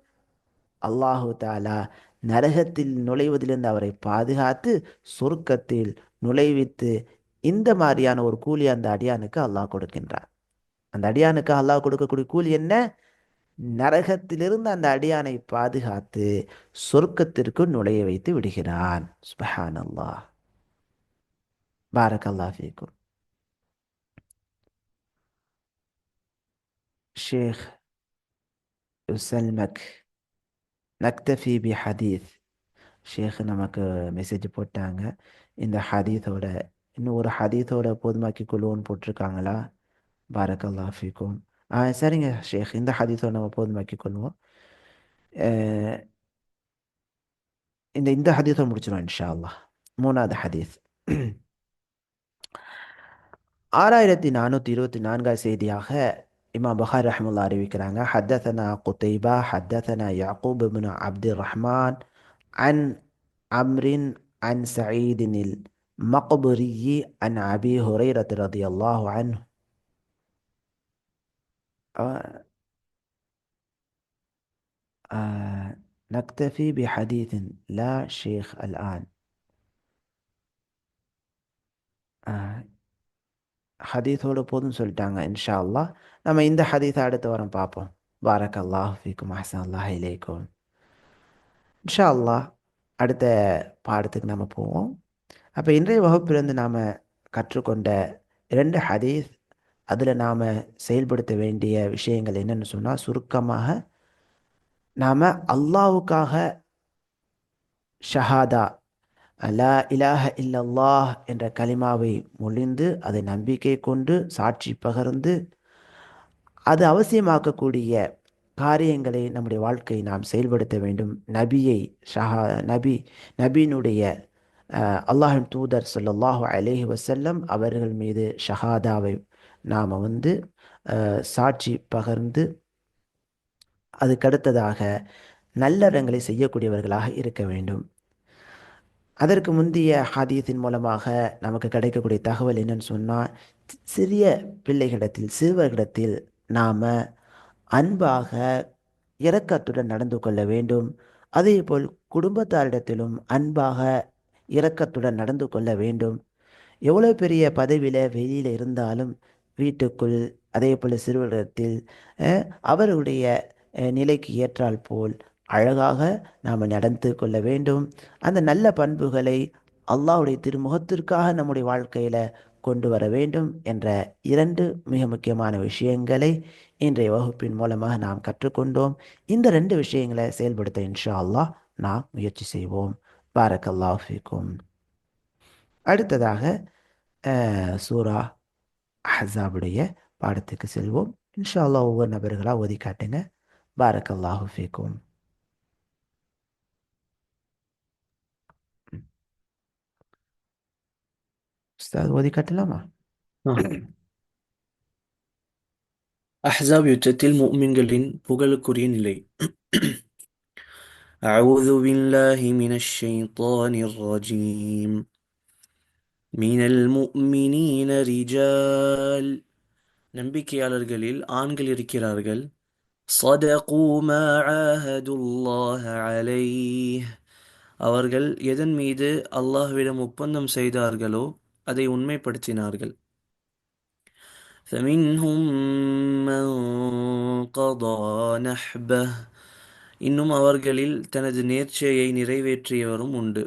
அல்லாஹு தாலா நரகத்தில் நுழைவதிலிருந்து அவரை பாதுகாத்து சொர்க்கத்தில் நுழைவித்து இந்த மாதிரியான ஒரு கூலி அந்த அடியானுக்கு அல்லாஹ் கொடுக்கின்றார். அந்த அடியானுக்கு அல்லாஹ் கொடுக்கக்கூடிய கூலி என்ன? நரகத்திலிருந்து அந்த அடியானை பாதுகாத்து சொர்க்கத்திற்கு நுழைய வைத்து விடுகிறான். சுப்ஹானல்லாஹ். பாரக்கல்லாஹ் ஃபீக்கும். ஷேக் யுசல்மக் நக்தஃபி பி ஹதீஸ். ஷேக் நமக்கு மெசேஜ் போட்டாங்க. இந்த ஹதீஸோட இன்னும் ஒரு ஹதீஸோட பொதுமாக்கி கொள்வோன்னு போட்டிருக்காங்களா? பாரக்கல்லாஹ் ஃபீக்கும். சரிங்க ஷேக், இந்த ஹதீஸோட நம்ம போதுமாக்கி கொள்வோம். அஹ், இந்த ஹதீஸோட முடிச்சிடும் இன்ஷா அல்லாஹ். மூணாவது ஹதீஸ் 6424 செய்தியாக இமாம் புகாரி ரஹ்மத்துல்லாஹி அறிவிக்கிறாங்க. ஹத்தஸனா குதைபா ஹத்தஸனா யாக்கூப் இப்னு அப்துர் ரஹ்மான் அன் அம்ரின் அன் சயீதினில் மக்புரி அன் அபி ஹுரைரத் ரலியல்லாஹு அன்ஹு. نكتفي بحديث لا شيخ الآن. ஹதீஸோடு போதும் சொல்லிட்டாங்க. இன்ஷா அல்லாஹ் நம்ம இந்த ஹதீஸை அடுத்த வாரம் பார்ப்போம். பாரக்கல்லாஹு ஃபீக்கும், அஹ்ஸன் அல்லாஹ் இலைக்கும். இன்ஷா அல்லாஹ் அடுத்த பாடத்துக்கு நம்ம போவோம். அப்போ இன்றைய வகுப்பிலிருந்து நாம் கற்றுக்கொண்ட 2 ஹதீஸ், அதில் நாம் செயல்படுத்த வேண்டிய விஷயங்கள் என்னென்னு சொன்னால், சுருக்கமாக நாம் அல்லாஹ்வுக்காக ஷஹாதா லா இலாஹ இல்லல்லாஹ் என்ற கலிமாவை மொழிந்து அதை நம்பிக்கை கொண்டு சாட்சி பகர்ந்து அது அவசியமாக்கக்கூடிய காரியங்களை நம்முடைய வாழ்க்கையை நாம் செயல்படுத்த வேண்டும். நபியை ஷஹா நபி நபியினுடைய அல்லாஹின் தூதர் ஸல்லல்லாஹு அலைஹி வஸல்லம் அவர்கள் மீது ஷஹாதாவை நாம் சாட்சி பகர்ந்து அதுக்கடுத்ததாக நல்லறங்களை செய்யக்கூடியவர்களாக இருக்க வேண்டும். அதற்கு முந்தைய ஹதீஸின் மூலமாக நமக்கு கிடைக்கக்கூடிய தகவல் என்னன்னு சொன்னால், சிறிய பிள்ளைகளிடத்தில் சிறுவர்களிடத்தில் நாம் அன்பாக இரக்கத்துடன் நடந்து கொள்ள வேண்டும். அதேபோல் குடும்பத்தாரிடத்திலும் அன்பாக இரக்கத்துடன் நடந்து கொள்ள வேண்டும். எவ்வளோ பெரிய பதவியில் வெளியில் இருந்தாலும் வீட்டுக்குள் அதே போல் சிறுவரிடத்தில் அவர்களுடைய நிலைக்கு ஏற்றால் போல் அழகாக நாம் நடந்து கொள்ள வேண்டும். அந்த நல்ல பண்புகளை அல்லாஹ்வுடைய திருமுகத்திற்காக நம்முடைய வாழ்க்கையில் கொண்டு வர வேண்டும் என்ற 2 மிக முக்கியமான விஷயங்களை இன்றைய வகுப்பின் மூலமாக நாம் கற்றுக்கொண்டோம். இந்த 2 விஷயங்களை செயல்படுத்த இன்ஷா அல்லாஹ் நாம் முயற்சி செய்வோம். பாரக்கல்லாஹு ஃபீக்கும். அடுத்ததாக சூரா அஹ்ஸாபுடைய பாடத்துக்கு செல்வோம். இன்ஷா அல்லாஹ் ஒவ்வொரு நபர்களாக ஓதி காட்டுங்க. பாரக்கல்லாஹு ஃபீக்கும். உஸ்தாத் ஓதி காட்டலாமா? அஹ்ஸாப் யுத்தத்தில் முஃமின்களின் புகழுக்குரிய நிலை. أعوذ بالله من الشيطان الرجيم. من المؤمنين رجال. நம்பிக்கையாளர்களில் ஆண்கள் இருக்கிறார்கள். صدقوا ما عاهدوا الله عليه. அவர்கள் எதன் மீது அல்லாஹ்விடம் ஒப்பந்தம் செய்தார்களோ அதை உண்மைப்படுத்தினார்கள். فمنهم من قضى نحبه. இன்னும் அவர்களில் தனது நேர்ச்சையை நிறைவேற்றியவரும் உண்டு.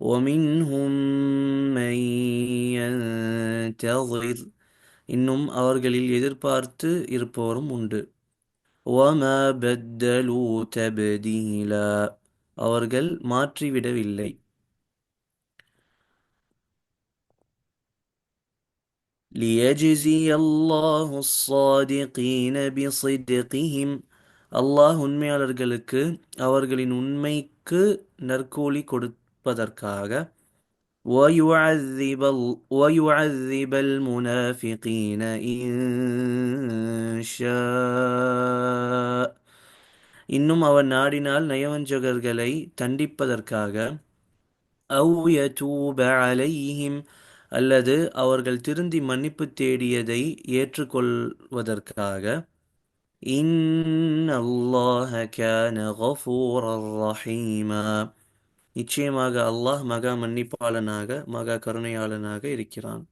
ومنهم من ينتظر. இன்னும் அவர்களில் எதிர்பார்த்து இருப்பவரும் உண்டு. وما بدلوا تبديلا. அவர்கள் மாற்றிவிடவில்லை. ليجزي الله الصادقين بصدقهم. அல்லாஹ் உண்மையாளர்களுக்கு அவர்களின் உண்மைக்கு நற்கூலி கொடுப்பதற்காக ويعذب المنافقين إن شاء. இன்னும் அவர் நாடினால் நயவஞ்சகர்களை தண்டிப்பதற்காக أو يتوب عليهم. அல்லது அவர்கள் திருந்தி மன்னிப்பு தேடியதை ஏற்றுக்கொள்வதற்காக إن الله كان غفورا رحيما. நிச்சயமாக அல்லாஹ் மகா மன்னிப்பாளனாக மகா கருணையாளனாக இருக்கிறான்.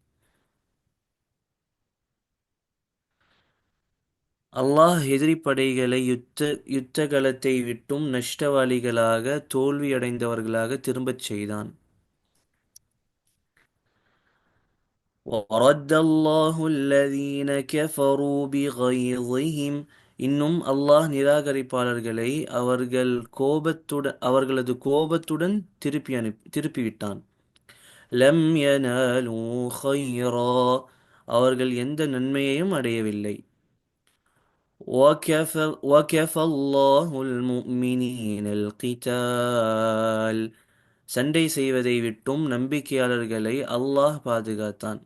அல்லாஹ் எதிரி படைகளை யுத்த களத்தை விட்டும் நஷ்டவாளிகளாக தோல்வியடைந்தவர்களாக திரும்பச் செய்தான். وَرَدَّ اللَّهُ الَّذِينَ كَفَرُوا بِغَيظِهِمْ. இன்னும் அல்லாஹ் நிராகரிப்பாளர்களை அவர்களது கோபத்துடன் திருப்பிவிட்டான். லம் யனாலூ ഖൈറா. அவர்கள் எந்த நன்மையையும் அடையவில்லை. وَكَفَى اللَّهُ الْمُؤْمِنِينَ الْقِتَالَ. சண்டை செய்வதை விட்டும் நம்பிக்கையாளர்களை அல்லாஹ் பாதுகாத்தான்.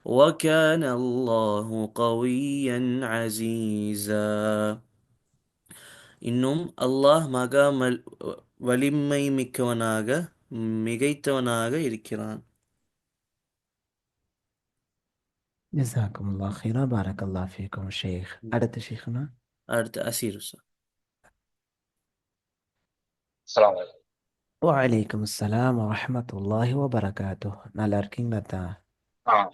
وَكَانَ اللَّهُ قَوِيًّا عَزِيزًا. இன்னும் அல்லாஹ் வலிமை மிக்கவனாக மிகைத்தவனாக இருக்கிறான். ஜஸாக்குமுல்லாஹ் ஹைரா. பாரக்கல்லாஹு ஃபீக்கும் ஷேக். அடுத்த ஷேக்னா அடுத்து அசீருசா. السلام عليكم. வலைக்கும் அஸ்ஸலாம் வரஹ்மத்துல்லாஹி வபரகாத்துஹ். நல்லா இருக்கீங்களா தான்? آه.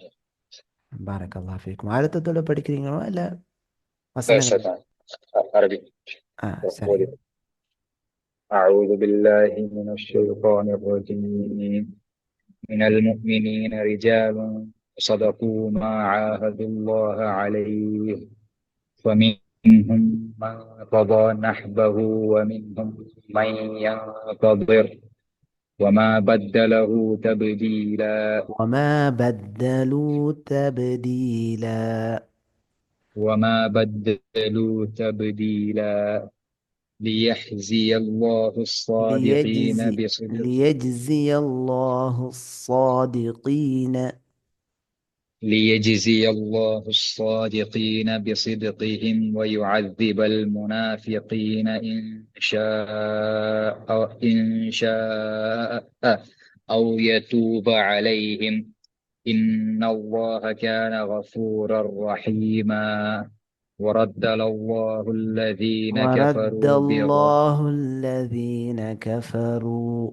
பாரக்கல்லாஹு ஃபீக்கும். அழுத்தத்தோட படிக்கிறீங்களா இல்லை لا வசனங்கள்? شيطان عربي. சரிங்க. أعوذ بالله من الشيطان الرجيم. من المؤمنين رجال صدقوا ما عاهدوا الله عليه فمنهم من قضى نحبه ومنهم من ينتظر وما بدله تبديلا. وما بدلوا تبديلا. وما بدلوا تبديلا. ليجزي الله الصادقين بصدق ليجزي الله الصادقين. ليجزي الله الصادقين بصدقهم ويعذب المنافقين إن شاء أو يتوب عليهم إن الله كان غفورا رحيما. ورد الله الذين ورد كفروا الله الذين كفروا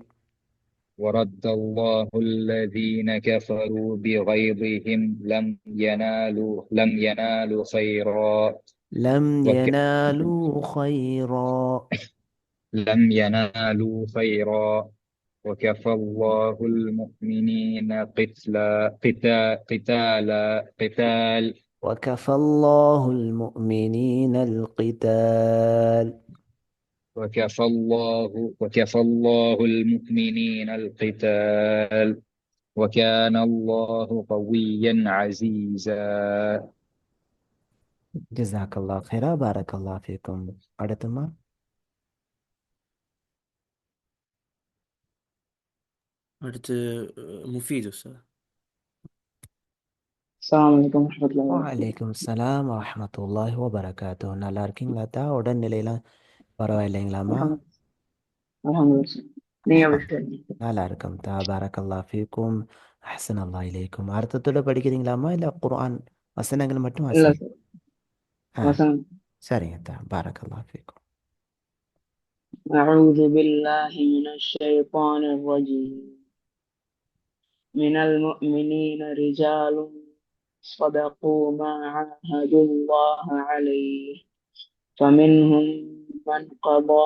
ورد الله الذين كفروا بغيظهم لم ينالوا خيرا لم وك ينالوا خيرا لم ينالوا خيرا وكفى الله المؤمنين قتال وكفى الله المؤمنين القتال. وكفى الله المؤمنين القتال وكان الله قويا عزيزا. ஜஸாக்கல்லா ஹைரா பாரக்கல்லா ஃபீக்கும். அடுத்துமா? அடுத்து முஃபீது சார். السلام عليكم ورحمة الله وبركاته. வலைக்கும் சலாம் வரஹ்மத்துல்லாஹி வபரகாத்து. நல்லா இருக்கீங்களா தா? உடல்நிலையெல்லாம் பரவாயில்லைங்களாம்மா? الحمد لله. நீங்க எப்படி இருக்கீங்க? நல்லா இருக்கும் தா. பாரக்கல்லா ஃபீக்கும். அஹ்சன் அல்லா இலைக்கும். அர்த்தத்தோட படிக்கிறீங்களாம்மா இல்லை குர்ஆன் வசனங்கள் மட்டும் இல்ல வாசிங்க? சார், ஆ வசனம். சரிங்க தா. பாரக்கல்லா ஃபீக்கும். أعوذ بالله من الشيطان الرجيم. من المؤمنين رجال صدقوا ما عاهدوا الله عليه فمنهم من قضى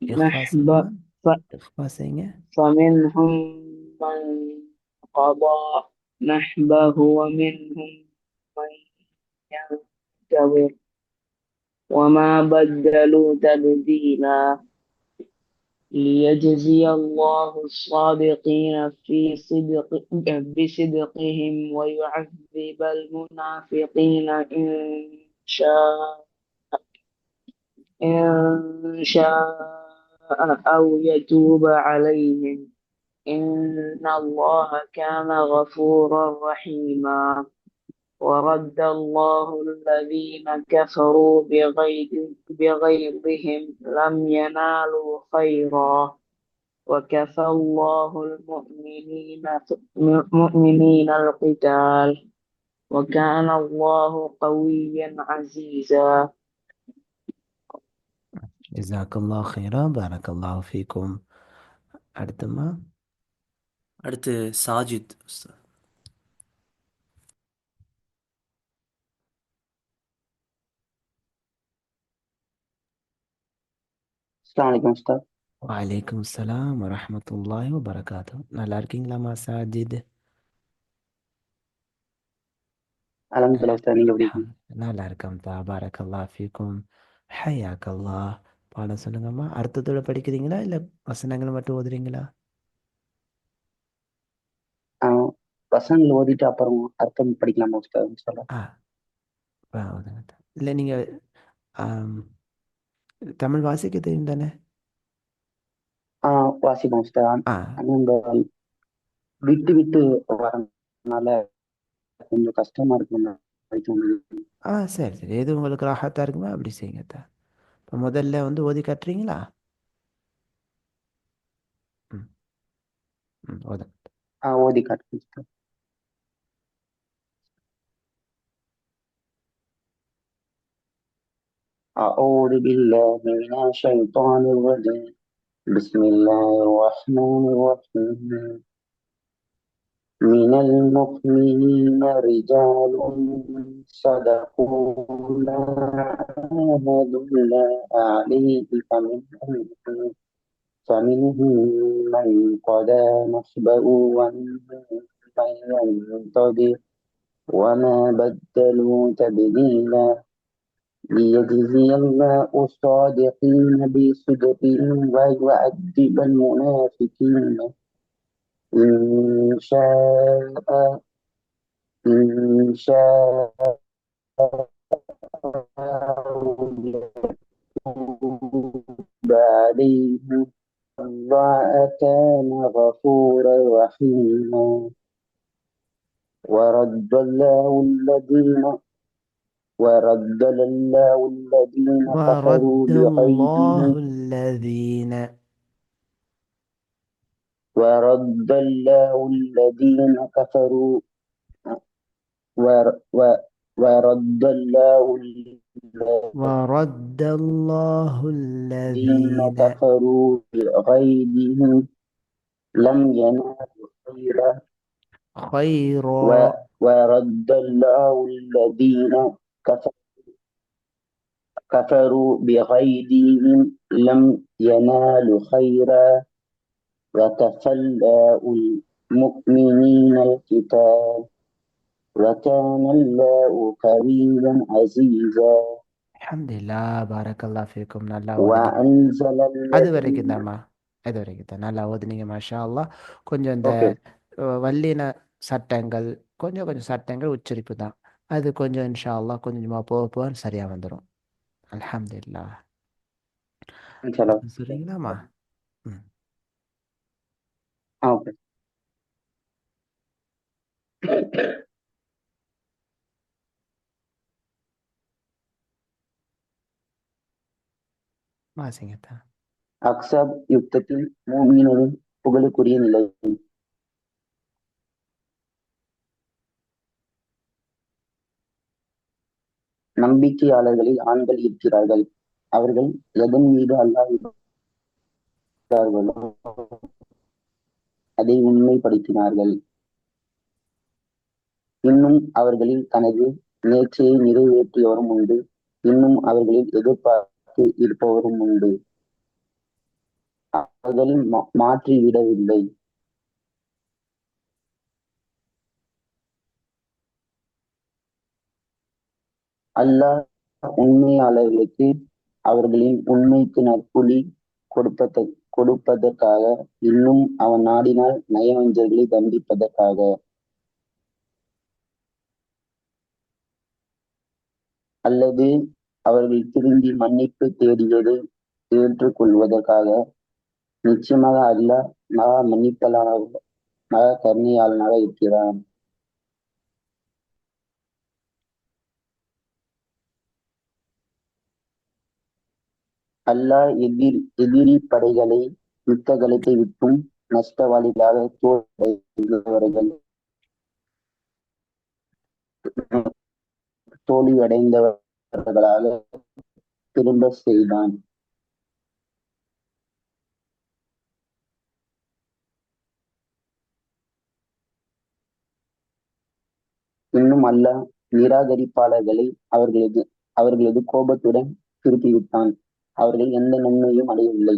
இஹ்ஃபா نحبه செய்யுங்கம்மா. இஹ்ஃபா செய்யுங்க. فمنهم من قضى نحبه ومنهم من ينتظر وما بدلوا تبديلا ليجزي الله الصادقين بصدقهم ويعذب المنافقين إن شاء أو يتوب عليهم إن الله كان غفورا رحيما ورد الله الذين كفروا بغيظهم لم ينالوا خيرا وكفى الله المؤمنين القتال وكان الله قويا عزيزا. ஜஸாக்கல்லா ஹைரா பாரக்கல்லா ஃபீக்கும். அடுத்துமா? அடுத்து சாஜித் சார். அஸ்ஸலாமு அலைக்கும் உஸ்தாத். வலைக்கும் சலாம் வரஹ்மத்துல்லாஹி வபரகாத்து. நல்லா இருக்கீங்களாம்மா சாஜித்? அல்ஹம்துலில்லாஹ் உஸ்தாத், நீங்க எப்படி இருக்கீங்க? நல்லா இருக்கேன் தா. பாரக்கல்லா ஃபீக்கும். ஹையாக்கல்லா. பாடம் சொல்லுங்கம்மா. அர்த்தத்தோட படிக்கிறீங்களா இல்லை வசனங்கள் மட்டும் ஓதுறீங்களா? வசனங்கள் ஓதிட்டு அப்புறம் அர்த்தம் படிக்கலாமா உஸ்தாத் இன்ஷா அல்லாஹ்? ஓதுங்க தா. இல்லை நீங்கள் தமிழ் வாசிக்க தெரியும் தானே? வாசிப்போம் உஸ்தாத். ஆ ஆனா இந்த விட்டு விட்டு வரனால கொஞ்சம் கஷ்டமா இருக்கு படிக்க முடியுது. சரி சரி, எது உங்களுக்கு ராஹத்தா இருக்குமோ அப்படி செய்யுங்க தா. இப்போ முதல்ல ஓதி காட்டுறீங்களா? ம் ஓதுங்க. ஓதி காட்டுங்க உஸ்தாத். أعوذ بالله من الشيطان الرجيم. بسم الله الرحمن الرحيم. من المؤمنين رجال صدقوا ما عاهدوا الله عليه فمنهم من قضى نحبه ومنهم من ينتظر وما بدلوا تبديلا ليجزي الله الصادقين بصدقهم ويعذب المنافقين إن شاء إن شاء يتوب عليهم الله كان غفورا رحيما ورد الله الذين كفروا ورد الله بغيظهم الذين ورد الله الذين كفروا ور- و- ورد الله ورد الله الذين الذين كفروا بغيظهم لم ينالوا خيرا خيرا ورد الله الذين كفروا بغيظهم لم ينالوا خيرا وكفى الله المؤمنين القتال وكان الله قويا عزيزا அல்ஹம்துலில்லாஹ். பாரக்கல்லா ஃபீக்கும். நல்லா ஓதுனீங்க. وأنزل அது الذين வரைக்கும் தாம்மா. இது வரைக்கும் தான் நல்லா ஓதுனீங்க. மாஷா அல்லாஹ். கொஞ்சம் இந்த ஓகே வல்லின சட்டங்கள், கொஞ்சம் கொஞ்சம் சட்டங்கள் உச்சரிப்பு தான். அது கொஞ்சம் இன்ஷா அல்லாஹ் கொஞ்சம் கொஞ்சமாக போக போக சரியாக வந்துடும். அல்ஹம்துலில்லாஹ். இன்ஷால்லா. சொல்றீங்களாம்மா? ம். ஓகே. வாசிங்கத்தான். அக்ஸாப் யுத்தத்தில் மூமின்களின் புகழுக்குரிய நிலை. நம்பிக்கையாளர்களில் ஆண்கள் இருக்கிறார்கள். அவர்கள் எதன் மீது அல்லாஹ் இருக்கிறார்களோ அதை உண்மைப்படுத்தினார்கள். இன்னும் அவர்களில் தனது நேர்ச்சையை நிறைவேற்றியவரும் உண்டு. இன்னும் அவர்களில் எதிர்பார்த்து இருப்பவரும் உண்டு. அவர்கள் மாற்றிவிடவில்லை. அல்லாஹ் உண்மையாளர்களுக்கு அவர்களின் உண்மைக்கு நற்கூலி கொடுப்பதற்காக, இன்னும் அவன் நாடினால் நயவஞ்சர்களை தண்டிப்பதற்காக, அல்லது அவர்கள் திரும்பி மன்னிப்பு தேடியதை ஏற்றுக் கொள்வதற்காக. நிச்சயமாக அல்லாஹ் மகா மன்னிப்பவனாக மகா கருணையாளனாக இருக்கிறான். அல்லாஹ் எதிரி படைகளை யுத்த களத்தை விட்டும் நஷ்டவாளிகளாக தோல்வியடைந்தவர்களாக திரும்ப செய்தான். இன்னும் அல்லாஹ் நிராகரிப்பாளர்களை அவர்களது கோபத்துடன் திருப்பிவிட்டான். அவர்கள் எந்த நன்மையும் அடையவில்லை.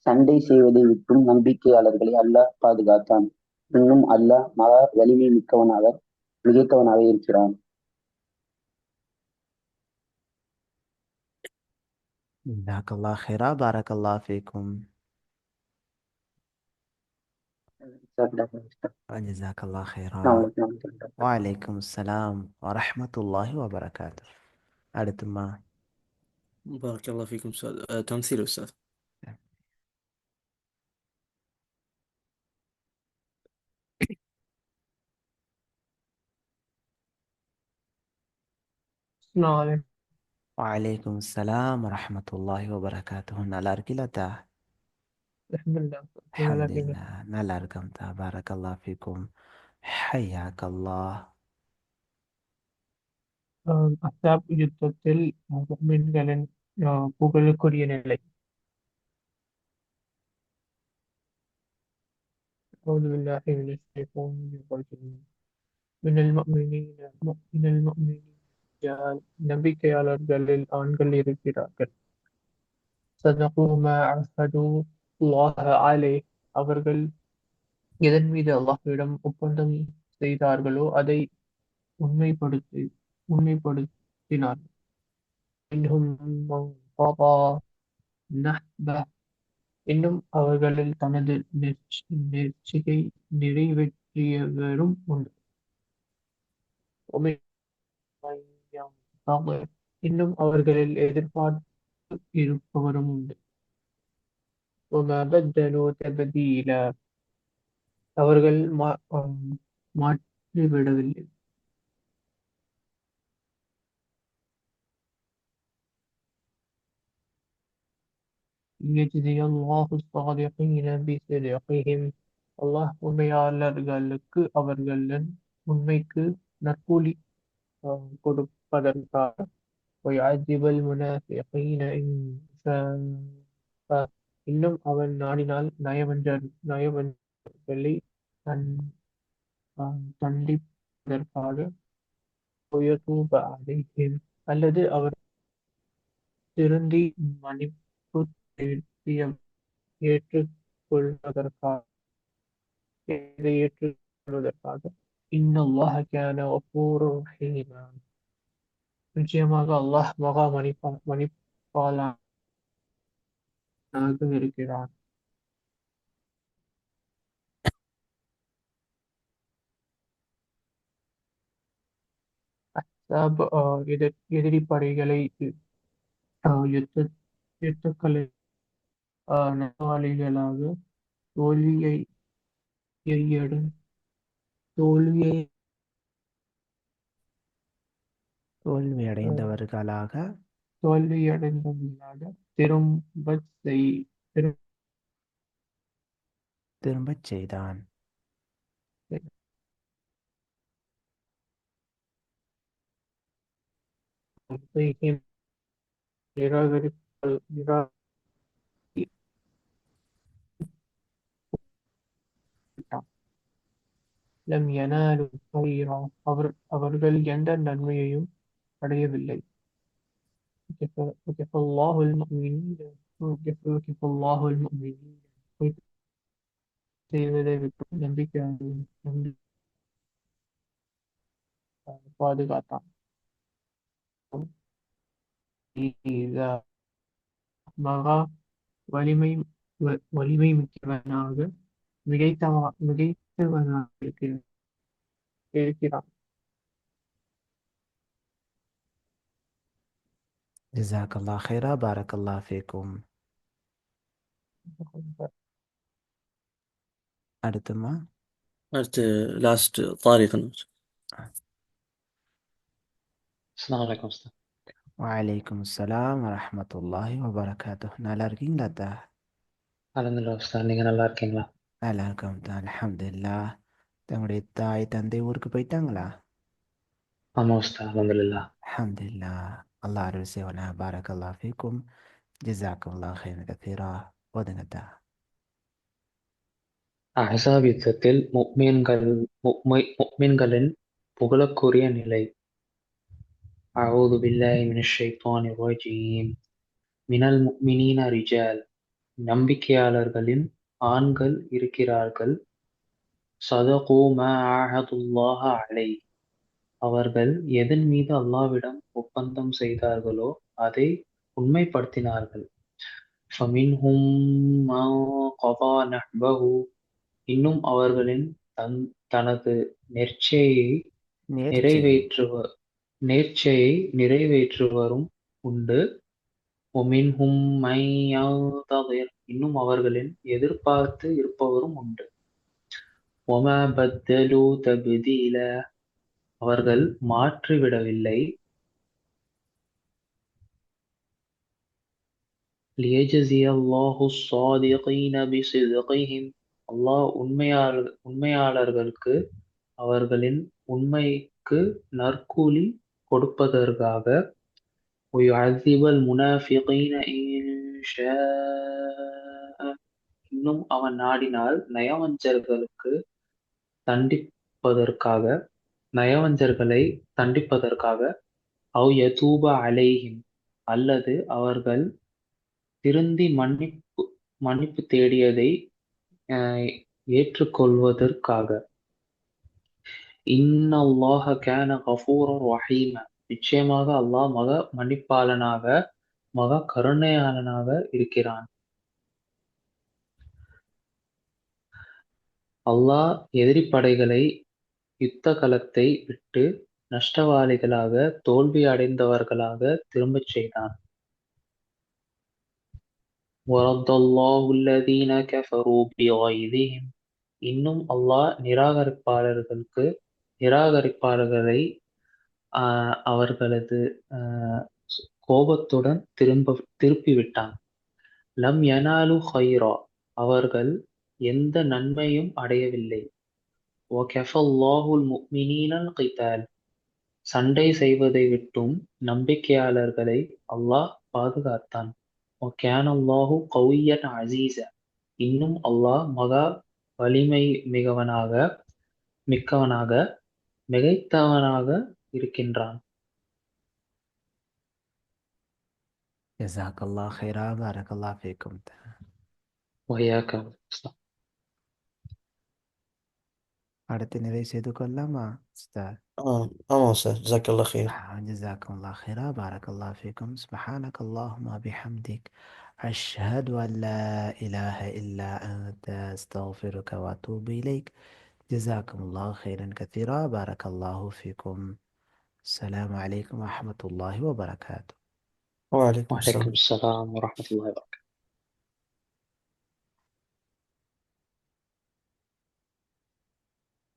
சண்டை செய்வதை விட்டும் நம்பிக்கையாளர்களை அல்லாஹ் பாதுகாத்தான். இன்னும் அல்லாஹ் மகா வலிமை மிகைத்தவனாக இருக்கிறான். ஜஸாக்கல்லாஹ் ஹைரா, பாரக்கல்லாஹ் ஃபீக்கும். ஜஸாக்கல்லாஹ் ஹைரா. வலைக்கும் அஸ்ஸலாம் வரஹ்மத்துல்லாஹி வபரகாத்துஹ். அடுத்துமா? بارك الله فيكم أستاذ. تمثيل أستاذ. السلام வலைக்கும் அஸ்ஸலாம் வரஹ்மத்துல்லாஹி வபரகாத்துஹ். நல்லா இருக்கீங்களா? الحمد لله. அல்ஹம்துலில்லாஹ், நல்லா இருக்கேன். பாரக்கல்லாஹ் ஃபீக்கும். ஹய்யாக்கல்லாஹ். அஹ்ஸாப் யுத்தத்தில் முஃமின்களின் புகழுக்குரிய நிலை. أعوذ بالله من الشيطان الرجيم. من المؤمنين رجال. நம்பிக்கையாளர்களில் ஆண்கள் இருக்கிறார்கள். صدقوا ما عاهدوا الله عليه. அவர்கள் எதன் மீது அல்லாஹ்விடம் ஒப்பந்தம் செய்தார்களோ அதை உண்மைப்படுத்தினார்கள். منهم من قضى نحبه. இன்னும் அவர்களில் தனது நேர்ச்சையை நிறைவேற்றியவரும் உண்டு. ومنهم من ينتظر. இன்னும் அவர்களில் எதிர்பார்த்து இருப்பவரும் உண்டு. وما بدلوا تبديلا. அவர்கள் மாற்றிவிடவில்லை. يجزي الله الصادقين بصدقهم. அல்லாஹ் உண்மையாளர்களுக்கு அவர்களின் உண்மைக்கு நற்கூலி கொடுப்பதற்காக. ويعذب المنافقين إن شاء. இன்னும் அவன் நாடினால் நயவஞ்சர்களை தண்டிப்பதற்காக. ويتوب عليهم. அல்லது அவர் திருந்தி மன்னிப்பு ஏற்றுக்கொள்வதற்காக. இதை ஏற்றுக்கொள்வதற்காக. இன்னல்லாஹ கான கஃபூரர் ரஹீமா. நிச்சயமாக அல்லாஹ் மகா மன்னிப்பாளன் இருக்கிறான். அஹ்ஸாப் எதிரி படைகளை யுத்த யுத்தக்கலை நெசவாளிகளாக தோல்வியை எய்யடும் தோல்வியை தோல்வியடைந்தவர்களாக தோல்வியடைந்தவர்களாக திரும்பச் திரும்பச் செய்தான். செய்யும் நிராகரிப்பால் நிராகரித்தான். லம் யனாலு கைரா அவர்கள் எந்த நன்மையையும் அடையவில்லை. வகஃபல்லாஹு அல்-முஃமினீன வகஃபல்லாஹு அல்-முஃமினீன பொய் செய்வதை விட்டு நம்பி பாதுகாத்தான். இதா மகா வலிமை வலிமை மிக்கவனாக மிகைத்தவனாக இருக்கிறான். ஜஸாக்கல்லாஹ் ஹைரா பாரக்கல்லாஹ் ஃபீக்கும். அடுத்துமா அடுத்து லாஸ்ட் தாரிக். அஸ்ஸலாமு அலைக்கும் உஸ்தாத். வலைக்கும் அஸ்ஸலாம் வரஹ்மத்துல்லாஹி வபரகாத்துஹ். நல்லா இருக்கீங்களா தா? அல்ஹம்துலில்லாஹ் உஸ்தாத், நீங்க நல்லா இருக்கீங்களா? நல்லா இருக்கோம் தான் அல்ஹம்துலில்லாஹ். தங்களுடைய தாய் தந்தை ஊருக்கு போயிட்டாங்களா? ஆமா உஸ்தாத், அல்ஹம்துலில்லாஹ். அல்ஹம்துலில்லாஹ். அல்லாஹ் அருள் செய்வானா. பாரக்கல்லாஹ் ஃபீக்கும். ஜஸாக்கல்லாஹ் ஹைரன் கதீரா. ஓதுங்க தா. அஹ்ஸாப் யுத்தத்தில் முஃமின்களின் புகழுக்குரிய நிலை. அஊது பில்லாஹி மினஷ் ஷைத்தானிர் ரஜீம். மினல் முஃமினீன ரிஜால். நம்பிக்கையாளர்களின் ஆண்கள் இருக்கிறார்கள். ஸதகு மா ஆஹதுல்லாஹ அலைஹி. அவர்கள் எதன் மீது அல்லாஹ்விடம் ஒப்பந்தம் செய்தார்களோ அதை உண்மைப்படுத்தினார்கள். ஃபமின்ஹும் மன் கதா நஹ்பஹு. இன்னும் அவர்களின் தனது நேர்ச்சையை நிறைவேற்றுவரும் உண்டு. வமின்ஹும் மன் யன்ததிர். இன்னும் அவர்களின் எதிர்பார்த்து இருப்பவரும் உண்டு. வமா பத்தலு தப்தீலா. அவர்கள் மாற்றிவிடவில்லை. லியஜ்ஸியல்லாஹு ஸ்ஸாதிகீன பிஸித்கிஹிம். அல்லாஹ் உண்மையாளர்களுக்கு அவர்களின் உண்மைக்கு நற்கூலி கொடுப்பதற்காக. வயுஅஸிபல் முனாஃபிகீன இன் ஷாஅ. இன்னும் அவன் நாடினால் நயவஞ்சர்களை தண்டிப்பதற்காக. அவ் யதூப அலைஹிம். அல்லது அவர்கள் திருந்தி மன்னிப்பு தேடியதை ஏற்றுக்கொள்வதற்காக. இன்னல்லாஹ கான கஃபூரர் ரஹீமா. நிச்சயமாக அல்லாஹ் மகா மன்னிப்பாளனாக மகா கருணையாளனாக இருக்கிறான். அல்லாஹ் எதிரிப்படைகளை யுத்த களத்தை விட்டு நஷ்டவாளிகளாக தோல்வி அடைந்தவர்களாக திரும்பச் செய்தான். வரத்தல்லாஹு அல்லதீன கஃபரு பிகைதிஹிம். இன்னும் அல்லாஹ் நிராகரிப்பாளர்களை அவர்களது கோபத்துடன் திருப்பிவிட்டான். லம் யனாலு கைரா. அவர்கள் எந்த நன்மையும் அடையவில்லை. வகஃபல்லாஹுல் முஃமினீனல் கிதால். சண்டை செய்வதை விட்டும் நம்பிக்கையாளர்களை அல்லாஹ் பாதுகாத்தான். வகானல்லாஹு கவிய்யன் அஸீஸா. இன்னும் அல்லாஹ் மகா வலிமை மிகைத்தவனாக இருக்கின்றான். ஜஸாக்கல்லாஹ் ஹைரா பாரக்கல்லாஹ் ஃபீக்கும். வஹியாக்கும். அடுத்து நிறைவு செய்து கொள்ளலாமா உஸ்தாத்? ஆமாம் சார், ஜஸாக்கல்லாஹ் ஹைர். جزاكم الله خيرا بارك الله فيكم سبحانك اللهم وبحمدك أشهد أن لا إله إلا أنت أستغفرك وأتوب إليك. جزاكم الله خيرا كثيرا، بارك الله فيكم. السلام عليكم ورحمة الله وبركاته. وعليكم وعليكم السلام. السلام ورحمة الله وبركاته.